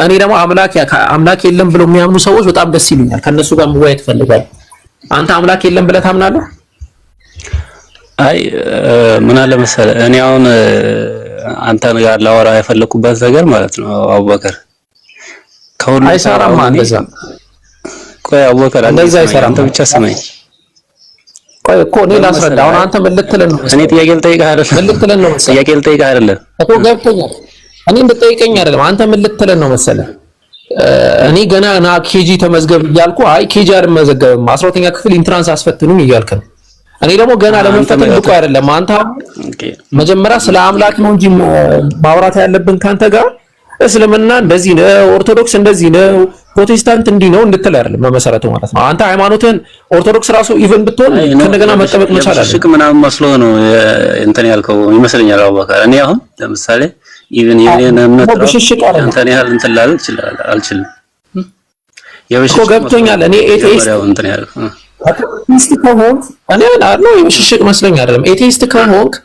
[SPEAKER 9] እኔ ደግሞ አምላክ የለም ብለው የሚያምኑ ሰዎች በጣም ደስ ይሉኛል። ከነሱ ጋር መወያየት እፈልጋለሁ። አንተ አምላክ የለም ብለህ ታምናለህ?
[SPEAKER 11] አይ ምን አለ መሰለህ እኔ አሁን አንተ ጋር ላወራ የፈለኩበት ነገር ማለት ነው አቡበከር ከሁሉ
[SPEAKER 9] አይሰራም እንደዛ።
[SPEAKER 11] ቆይ አቡበከር እንደዛ አይሰራም። አንተ ብቻ ስማኝ።
[SPEAKER 9] ቆይ እኮ እኔ ላስረዳ። አሁን አንተ ምን ልትለን ነው?
[SPEAKER 11] እኔ ጥያቄ ልጠይቅህ አይደለም።
[SPEAKER 9] ምን ልትለን ነው?
[SPEAKER 11] ጥያቄ ልጠይቅህ አይደለም
[SPEAKER 9] እኮ ገብቶኛል። እኔ እንድጠይቀኝ አይደለም። አንተ ምን ልትለን ነው መሰለህ? እኔ ገና ና ኬጂ ተመዝገብ እያልኩ አይ ኬጂ አልመዘገብም 12ኛ ክፍል ኢንትራንስ አስፈትኑኝ እያልክ ነው። እኔ ደግሞ ገና ለመፈተን ብቁ አይደለም። አንተ መጀመሪያ ስለ አምላክ ነው እንጂ ማውራት ያለብን ካንተ ጋር እስልምና እንደዚህ ነው፣ ኦርቶዶክስ እንደዚህ ነው፣ ፕሮቴስታንት እንዲህ ነው እንድትል አይደለም በመሰረቱ ማለት ነው። አንተ ሃይማኖትን ኦርቶዶክስ ራሱ ኢቭን ብትሆን ከእንደገና መጠበቅ መቻል አለ።
[SPEAKER 11] ሽቅ ምናምን መስሎ ነው እንትን ያልከው ይመስለኛል አቡበከር። እኔ አሁን ለምሳሌ ኢቭን የኔን እምነት እንትን ያህል እንትን ላል ይችላል አልችልም።
[SPEAKER 9] እኮ ገብቶኛል። እኔ ኤቲስት
[SPEAKER 11] እንትን ያልከው
[SPEAKER 9] ኤቲስት ከሆንክ እኔ አላለው የሽቅ መስለኝ አይደለም። ኤቲስት ከሆንክ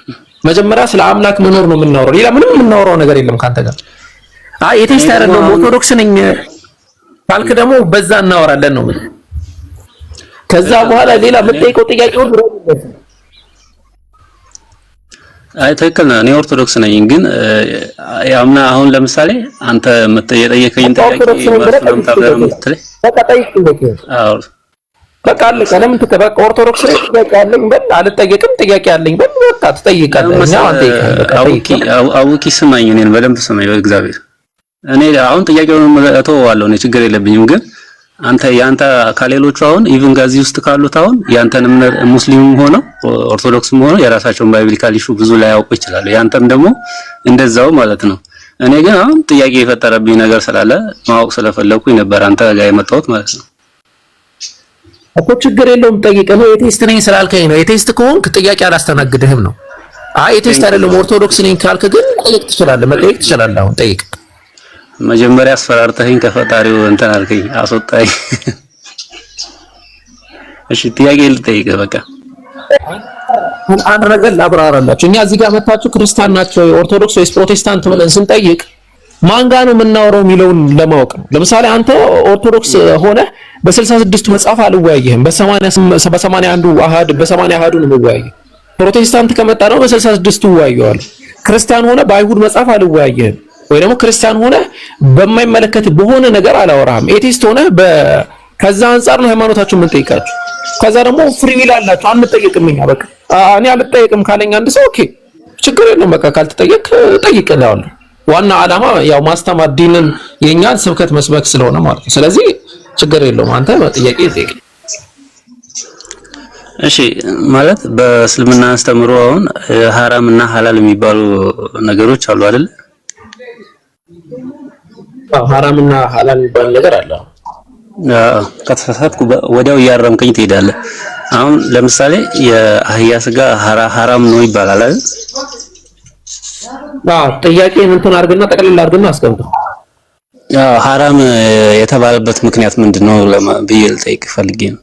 [SPEAKER 9] መጀመሪያ ስለ አምላክ መኖር ነው የምናወራው። ሌላ ምንም የምናወራው ነገር የለም ካንተ ጋር። አይ ኤቲስት አይደለም ኦርቶዶክስ ነኝ ካልክ ደግሞ በዛ እናወራለን ነው ማለት። ከዛ በኋላ ሌላ የምጠይቀው ጥያቄ ሁሉ
[SPEAKER 11] አይ ትክክል ነው። እኔ ኦርቶዶክስ ነኝ፣ ግን ያምና አሁን ለምሳሌ አንተ የጠየቀኝን ጥያቄ ማስፈራም ታብለህ የምትለኝ
[SPEAKER 9] በቃ ጠይቅ። አዎ በቃ አለቀ። ለምን ትከበቅ? ኦርቶዶክስ ነኝ ጥያቄ አለኝ በል፣ አልጠየቅም ጥያቄ አለኝ በል፣ በቃ ትጠይቃለህ። እኛ አንተ
[SPEAKER 11] አውቂ ስማኝ፣ እኔን በደንብ ስማኝ በእግዚአብሔር። እኔ አሁን ጥያቄውን እተወዋለሁ፣ እኔ ችግር የለብኝም። ግን አንተ ያንተ ከሌሎቹ አሁን ኢቭን ጋዚህ ውስጥ ካሉት አሁን ያንተን ሙስሊምም ሆነው ኦርቶዶክስም ሆነው የራሳቸውን ባይብሊካል ኢሹ ብዙ ላይ ያውቁ ይችላሉ። ያንተም ደግሞ እንደዛው ማለት ነው። እኔ ግን አሁን ጥያቄ የፈጠረብኝ ነገር ስላለ ማወቅ ስለፈለኩኝ ነበር አንተ ጋር የመጣሁት ማለት ነው።
[SPEAKER 9] እኮ ችግር የለውም ጠይቅ። ነው ኤቲስት ነኝ ስላልከኝ ነው። ኤቲስት ከሆንክ ጥያቄ አላስተናግድህም ነው። አይ ኤቲስት አይደለም ኦርቶዶክስ ነኝ ካልክ ግን ጠይቅ ትችላለህ፣ መጠየቅ ትችላለህ። አሁን ጠይቅ።
[SPEAKER 11] መጀመሪያ አስፈራርተኸኝ ከፈጣሪው እንትን አልከኝ፣ አስወጣኝ። እሺ ጥያቄ ልጠይቅህ በቃ
[SPEAKER 9] አንድ ነገር ላብራራላችሁ። እኛ እዚህ ጋር መታችሁ ክርስቲያን ናቸው ኦርቶዶክስ ወይስ ፕሮቴስታንት ብለን ስንጠይቅ ማን ጋር ነው የምናወራው የሚለውን ለማወቅ ነው። ለምሳሌ አንተ ኦርቶዶክስ ሆነ በ66ቱ መጽሐፍ አልወያየህም፣ በ81 አሃድ በ80 አሃዱ ነው የምወያየህ። ፕሮቴስታንት ከመጣ ነው በ66ቱ ወያየዋለሁ። ክርስቲያን ሆነ በአይሁድ መጽሐፍ አልወያየህም፣ ወይ ደግሞ ክርስቲያን ሆነ በማይመለከት በሆነ ነገር አላወራህም። ኤቲስት ሆነ ከዛ አንፃር ነው ሃይማኖታችሁን የምንጠይቃችሁ። ከዛ ደግሞ ፍሪ ዊል አላችሁ አንጠይቅም። እኛ በቃ እኔ አልጠይቅም ካለኝ አንድ ሰው ኦኬ ችግር የለውም በቃ ካልተጠየቅ ጠይቅልሃለሁ። ዋና ዓላማ ያው ማስተማር ዲንን የኛን ስብከት መስበክ ስለሆነ ማለት ነው። ስለዚህ ችግር የለውም አንተ ጥያቄ ጠይቅ።
[SPEAKER 11] እሺ ማለት በእስልምና አስተምሮ አሁን ሐራም እና ሐላል የሚባሉ ነገሮች አሉ አይደል?
[SPEAKER 9] ሐራም እና ሐላል የሚባል ነገር አለ።
[SPEAKER 11] ከተሳሳትኩ ወዲያው እያረምከኝ ትሄዳለህ። አሁን ለምሳሌ የአህያ ስጋ ሐራም ነው ይባላል አይደል?
[SPEAKER 9] ጥያቄን እንትን አድርግና ጠቅልል አድርግና አስቀምጥ።
[SPEAKER 11] ሐራም የተባለበት ምክንያት ምንድነው ብዬ ልጠይቅ ፈልጌ ነው።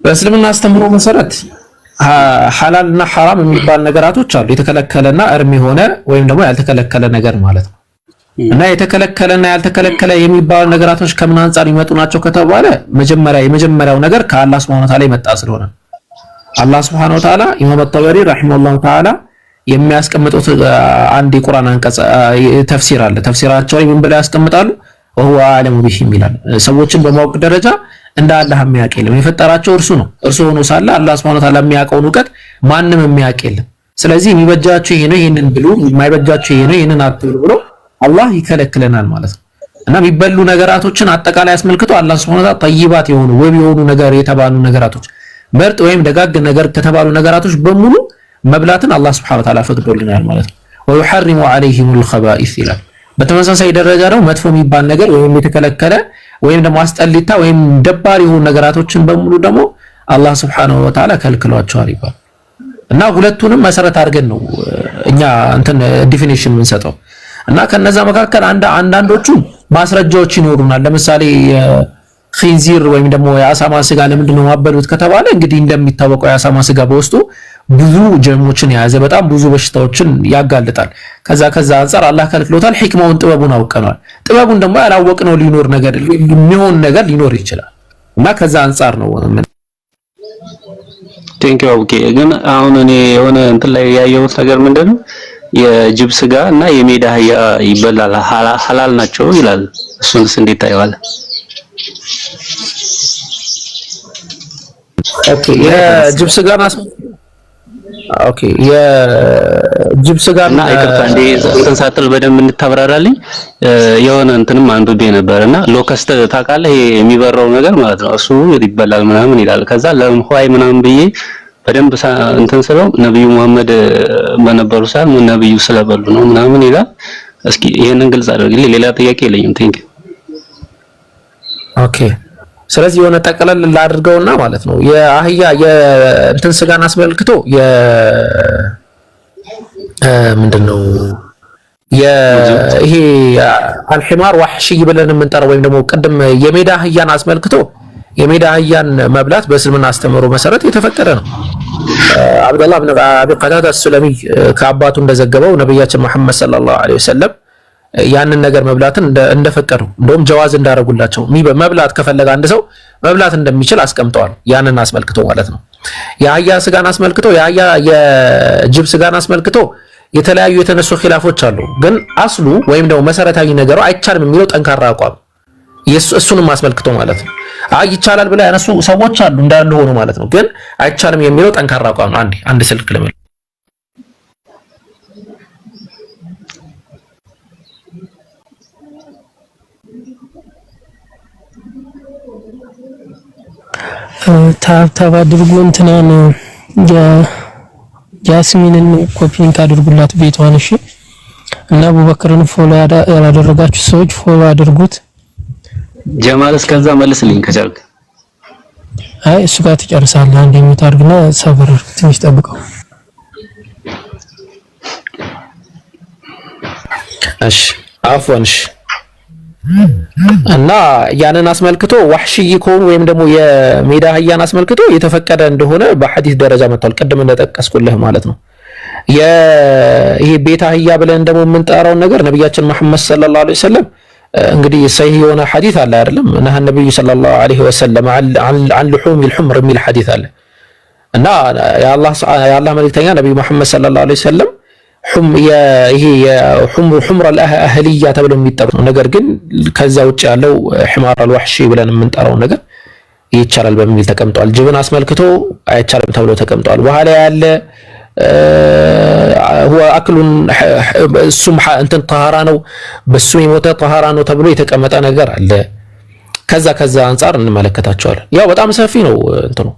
[SPEAKER 9] በእስልምና አስተምሮ መሰረት ሐላልና ሐራም የሚባል ነገራቶች አሉ። የተከለከለና እርም የሆነ ወይም ደግሞ ያልተከለከለ ነገር ማለት ነው። እና የተከለከለና ያልተከለከለ የሚባሉ ነገራቶች ከምን አንፃር ይመጡ ናቸው ከተባለ የመጀመሪያው ነገር ከአላህ Subhanahu Wa Ta'ala የመጣ ስለሆነ አላህ Subhanahu Wa Ta'ala ኢማም አጠበሪ ረሂመሁላሁ ተዓላ የሚያስቀምጡት አንድ የቁርአን አንቀጽ ተፍሲር አለ። ተፍሲራቸው ላይ ምን ብለው ያስቀምጣሉ? ወሁወ አዕለሙ ቢሂም ይላል። ሰዎችን በማወቅ ደረጃ እንደ አላህ የሚያውቅ የለም። የፈጠራቸው እርሱ ነው። እርሱ ሆኖ ሳለ አላህ Subhanahu Wa Ta'ala የሚያውቀውን ዕውቀት ማንም የሚያውቅ የለም። ስለዚህ የሚበጃቸው ይሄ ነው፣ ይሄንን ብሉ፣ የማይበጃቸው ይሄ ነው፣ ይሄንን አትብሉ ብሎ አላህ ይከለክለናል ማለት ነው። እና የሚበሉ ነገራቶችን አጠቃላይ አስመልክቶ አላህ Subhanahu Wa Ta'ala ጠይባት የሆኑ ውብ የሆኑ ነገር የተባሉ ነገራቶች ምርጥ ወይም ደጋግ ነገር ከተባሉ ነገራቶች በሙሉ መብላትን አላህ Subhanahu Wa Ta'ala ፈቅዶልናል ማለት ነው። ወይሐርሙ ዐለይሂሙል ኸባኢስ ይላል። በተመሳሳይ ደረጃ ደግሞ መጥፎ የሚባል ነገር ወይም የተከለከለ ወይም ደግሞ አስጠሊታ ወይም ደባሪ የሆኑ ነገራቶችን በሙሉ ደግሞ አላህ Subhanahu Wa Ta'ala ከልክሏቸዋል ይባል እና ሁለቱንም መሰረት አድርገን ነው እኛ እንትን ዲፊኒሽን የምንሰጠው። እና ከነዛ መካከል አንዳንዶቹ ማስረጃዎች ይኖሩናል። ለምሳሌ ኺንዚር ወይም ደግሞ የአሳማ ስጋ ለምንድነው ማበሉት ከተባለ እንግዲህ እንደሚታወቀው የአሳማ ስጋ በውስጡ ብዙ ጀርሞችን የያዘ በጣም ብዙ በሽታዎችን ያጋልጣል። ከዛ አንፃር አላህ ከልክሎታል። ሂክማውን ጥበቡን አውቀናል። ጥበቡን ደግሞ ያላወቅነው የሚሆን ነገር ሊኖር ይችላል እና ከዛ አንፃር ነው
[SPEAKER 11] ቴንኪው። ኦኬ ግን አሁን እኔ የሆነ እንትን ላይ ያየሁት ነገር ምንድነው የጅብ ስጋ እና የሜዳ አህያ ይበላል ሐላል ናቸው ይላል። እሱንስ እንዴት ታየዋለህ?
[SPEAKER 9] ኦኬ የጅብ ስጋና የጅብ ስጋና
[SPEAKER 11] ይቅርታ እንዴ እንትን ሳትል በደንብ እንታብራራልኝ። የሆነ እንትንም አንብቤ ነበርና ሎከስት ታውቃለህ? ይሄ የሚበረው ነገር ማለት ነው። እሱ ይበላል ምናምን ይላል። ከዛ ለምሆይ ምናምን ብዬ በደንብ እንትን ስለው ነብዩ መሐመድ በነበሩ ሰዓት ነብዩ ስለበሉ ነው ምናምን ይላል። እስኪ ይሄንን ግልጽ አድርግልኝ። ሌላ ጥያቄ የለኝም። ቴንክ
[SPEAKER 9] ኦኬ። ስለዚህ የሆነ ጠቅለል ላድርገውና ማለት ነው የአህያ የእንትን ስጋን አስመልክቶ ምንድነው ይሄ አልሂማር ወህሺ ብለን የምንጠራው ወይም ደግሞ ቅድም የሜዳ አህያን አስመልክቶ የሜዳ አህያን መብላት በእስልምና አስተምሮ መሰረት የተፈቀደ ነው። አብዱላህ ኢብኑ አቢ ቀታዳ አስ-ሱለሚ ከአባቱ እንደዘገበው ነብያችን መሐመድ ሰለላሁ ዐለይሂ ወሰለም ያንን ነገር መብላትን እንደፈቀዱ እንደውም ጀዋዝ እንዳረጉላቸው መብላት ከፈለገ አንድ ሰው መብላት እንደሚችል አስቀምጠዋል። ያንን አስመልክቶ ማለት ነው። የአህያ ስጋን አስመልክቶ የጅብ ስጋን አስመልክቶ የተለያዩ የተነሱ ኺላፎች አሉ። ግን አስሉ ወይም ደግሞ መሰረታዊ ነገሩ አይቻልም የሚለው ጠንካራ አቋም እሱንም አስመልክቶ ማለት ነው። ይቻላል ብለው ያነሱ ሰዎች አሉ እንዳሉ ሆኖ ማለት ነው። ግን አይቻልም የሚለው ጠንካራ አቋም ነው። አንድ ስልክ ለምን
[SPEAKER 6] ታብ አድርጉ እንትናን ያስሚንን ኮፒን ካድርጉላት ቤቷን። እሺ እና አቡበክርን ፎሎ ያላደረጋችሁ ሰዎች ፎሎ አድርጉት።
[SPEAKER 11] ጀማል እስከዛ መልስልኝ ከቻልክ።
[SPEAKER 6] አይ እሱ ጋር ትጨርሳለህ። አንዴ የምታርግና ሰብር ትንሽ ጠብቀው።
[SPEAKER 9] እሺ አፍወንሽ እና ያንን አስመልክቶ ወህሺይ ከሆኑ ወይም ደግሞ የሜዳ አህያን አስመልክቶ የተፈቀደ እንደሆነ በሐዲስ ደረጃ መጥቷል። ቅድም እንደጠቀስኩልህ ማለት ነው። ይሄ ቤት አህያ ብለን ደግሞ የምንጠራው ነገር ነብያችን መሐመድ ሰለላሁ ዐለይሂ ወሰለም እንግዲህ ሰሂህ የሆነ ሐዲስ አለ አይደለም? ነሐ ነብዩ ሰለላሁ ዐለይሂ ወሰለም عن لحوم الحمر የሚል ሐዲስ አለ እና የአላህ መልእክተኛ ነብዩ መሐመድ ሰለላሁ ዐለይሂ ወሰለም ይሄ የሑምር አልአህሊያ ተብሎ የሚጠራው ነገር ግን ከዛ ውጭ ያለው ሒማር አልወህሺ ብለን የምንጠራው ነገር ይቻላል በሚል ተቀምጧል። ጅብን አስመልክቶ አይቻልም ተብሎ ተቀምጧል። በኋላ ያለ هو አክሉን እሱም እንትን ጠሃራ ነው በሱ የሞተ ጠሃራ ነው ተብሎ የተቀመጠ ነገር አለ። ከዛ አንፃር እንመለከታቸዋለን። ያው በጣም ሰፊ ነው እንትኑ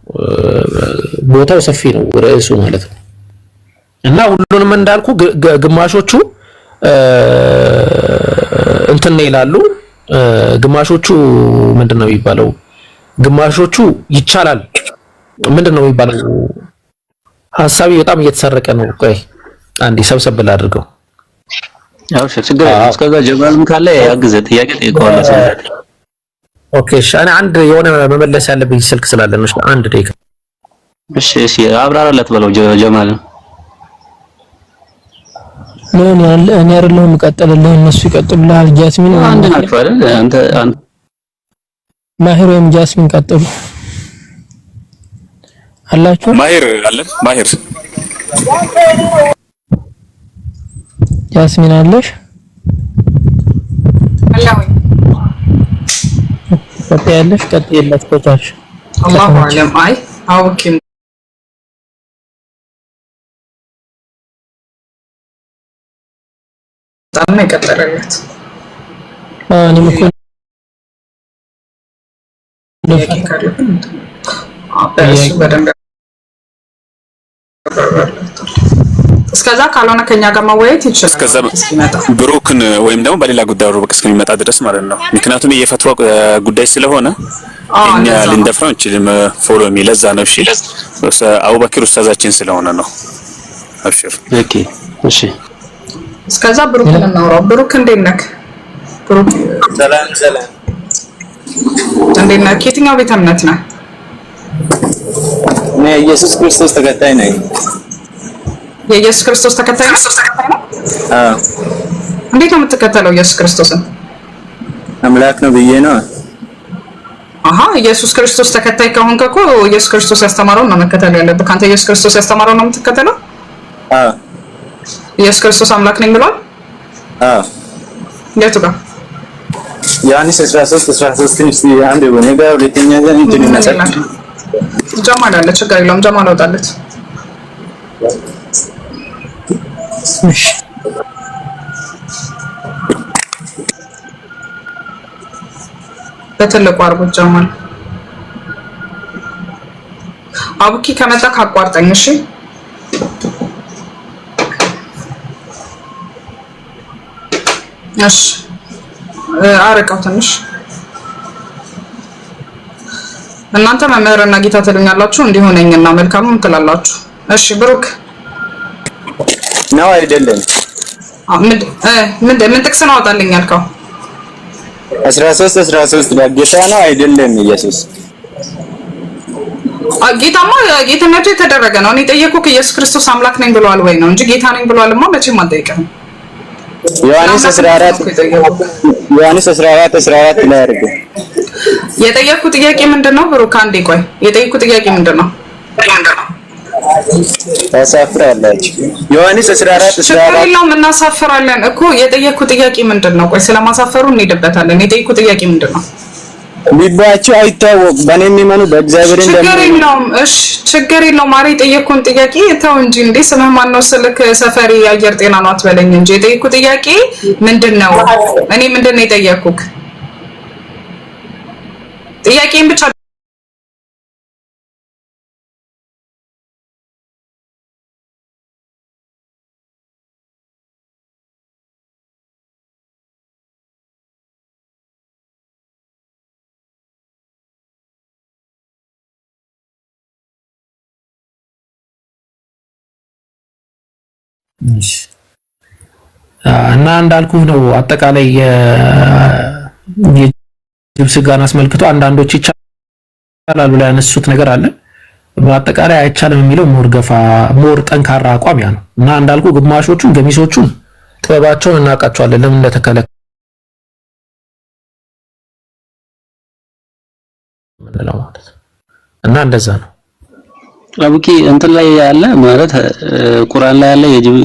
[SPEAKER 9] ቦታው ሰፊ ነው ርዕሱ ማለት ነው። እና ሁሉንም እንዳልኩ ግማሾቹ እንትን ነው ይላሉ። ግማሾቹ ምንድነው የሚባለው? ግማሾቹ ይቻላል ምንድነው የሚባለው? ሐሳቢ በጣም እየተሰረቀ ነው። ቆይ አንዴ ሰብሰብ ብላ አድርገው።
[SPEAKER 11] ያው ችግር የለም። እስከዛ ጀማልም ካለ ያግዘ ጥያቄ ጠይቀዋለሁ ሰምተህ።
[SPEAKER 9] ኦኬ እሺ እኔ አንድ የሆነ መመለስ ያለብኝ ስልክ ስላለ ነው አንድ ደቂቃ
[SPEAKER 11] እሺ አብራራለት በለው ጀማል
[SPEAKER 6] ምን ያለ እኔ አይደለሁ የምቀጥልልህ እነሱ ይቀጥሉልሃል ጃስሚን
[SPEAKER 11] አንድ ናችሁ አይደል አንተ
[SPEAKER 6] ማሂር ወይም ጃስሚን ቀጥሉ አላችሁ
[SPEAKER 5] ማሂር አለ ማሂር
[SPEAKER 6] ጃስሚን አለሽ
[SPEAKER 12] አላህ
[SPEAKER 6] ቀጥያለሽ ቀጥይለት ቆታሽ
[SPEAKER 12] አላሁ አለም አይ አውኪ ታና ይቀጥላለት
[SPEAKER 6] እኔ እኮ
[SPEAKER 12] እስከዛ ካልሆነ ከኛ ጋር ማወያየት ይችላል።
[SPEAKER 5] እስከዛ ብሩክን ወይም ደግሞ በሌላ ጉዳይ ሩብክ እስከሚመጣ ድረስ ማለት ነው። ምክንያቱም የፈትዋ ጉዳይ ስለሆነ እኛ ልንደፍረው እንችልም። ፎሎ ሚ ለዛ ነው። እሺ አቡበክር ኡስታዛችን ስለሆነ ነው። አብሽር
[SPEAKER 11] ኦኬ እሺ
[SPEAKER 12] እስከዛ ብሩክን እናውራው። ብሩክ እንዴት ነህ? ብሩክ
[SPEAKER 7] ሰላም
[SPEAKER 12] እንዴት ነህ? የትኛው ቤተ እምነት ነህ?
[SPEAKER 7] እኔ ኢየሱስ ክርስቶስ ተከታይ ነኝ።
[SPEAKER 12] የኢየሱስ ክርስቶስ ተከታይ ነህ?
[SPEAKER 7] አዎ።
[SPEAKER 12] እንዴት ነው የምትከተለው ኢየሱስ ክርስቶስን?
[SPEAKER 7] አምላክ ነው ብዬ ነው።
[SPEAKER 12] ኢየሱስ ክርስቶስ ተከታይ ከሆንክ እኮ ኢየሱስ ክርስቶስ ያስተማረውን ነው መከተል ያለብህ። አንተ ኢየሱስ ክርስቶስ ያስተማረውን ነው የምትከተለው?
[SPEAKER 7] አዎ።
[SPEAKER 12] ኢየሱስ ክርስቶስ አምላክ ነኝ ብሏል?
[SPEAKER 7] አዎ።
[SPEAKER 12] የቱ ጋር?
[SPEAKER 7] ዮሐንስ 13:13 እስቲ አንድ ወኔ ጋር ሁለተኛ ዘን እንትን ይመጣል።
[SPEAKER 12] ጀማል አለ ችግር የለውም ጀማል አውጣለት።
[SPEAKER 6] እሺ
[SPEAKER 12] በትልቁ አርጎት ጀማል አቡኪ ከመጣ ካቋርጠኝ እሺ እሺ አረቀው ትንሽ እናንተ መምህርና ጌታ ትሉኛላችሁ እንዲሆነኝና መልካሙን ትላላችሁ። እሺ ብሩክ
[SPEAKER 7] ነው አይደለም?
[SPEAKER 12] ምን ጥቅስ ነው አውጣልኝ ያልከው?
[SPEAKER 7] 13 ጌታ ነው አይደለም? ኢየሱስ
[SPEAKER 12] ጌታማ ጌትነቱ የተደረገ ነው። እኔ ጠየኩህ ኢየሱስ ክርስቶስ አምላክ ነኝ ብለዋል ወይ ነው እንጂ ጌታ ነኝ ብለዋልማ መቼም አልጠይቅህም።
[SPEAKER 7] ዮሐንስ 14 ላይ አድርገ
[SPEAKER 12] የጠየኩት ጥያቄ ምንድነው? ብሩክ አንዴ ቆይ የጠየኩት ጥያቄ ምንድነው?
[SPEAKER 7] ታሳፍራላችሁ። ዮሐንስ 14
[SPEAKER 12] የለውም እናሳፍራለን እኮ። የጠየኩት ጥያቄ ምንድነው? ቆይ ስለማሳፈሩ እንሄድበታለን። የጠየኩት ጥያቄ ምንድነው?
[SPEAKER 7] ሊባችሁ አይታወቅ በእኔ የሚመኑ በእግዚአብሔር እንደምን
[SPEAKER 12] ችግር የለውም። እሺ ችግር የለውም። ማሪ የጠየኩን ጥያቄ ተው እንጂ እንዴ ስምህ ማን ነው? ስልክ ሰፈሪ አየር ጤና ነው አትበለኝ እንጂ የጠየኩት ጥያቄ ምንድነው? እኔ ምንድነው የጠየኩክ? ጥያቄን ብቻ
[SPEAKER 9] እና እንዳልኩህ ነው። አጠቃላይ የጅብ ስጋን አስመልክቶ አንዳንዶች ይቻላል ብለው ያነሱት ነገር አለ። በአጠቃላይ አይቻልም የሚለው ሞር ጠንካራ አቋም ያ ነው። እና እንዳልኩ ግማሾቹን ገሚሶቹን ጥበባቸውን እናውቃቸዋለን ለምን እንደተከለከለ ምንለው ማለት እና እንደዛ ነው።
[SPEAKER 11] አቡኪ እንትን ላይ ያለ ማለት ቁርአን ላይ ያለ የጅብ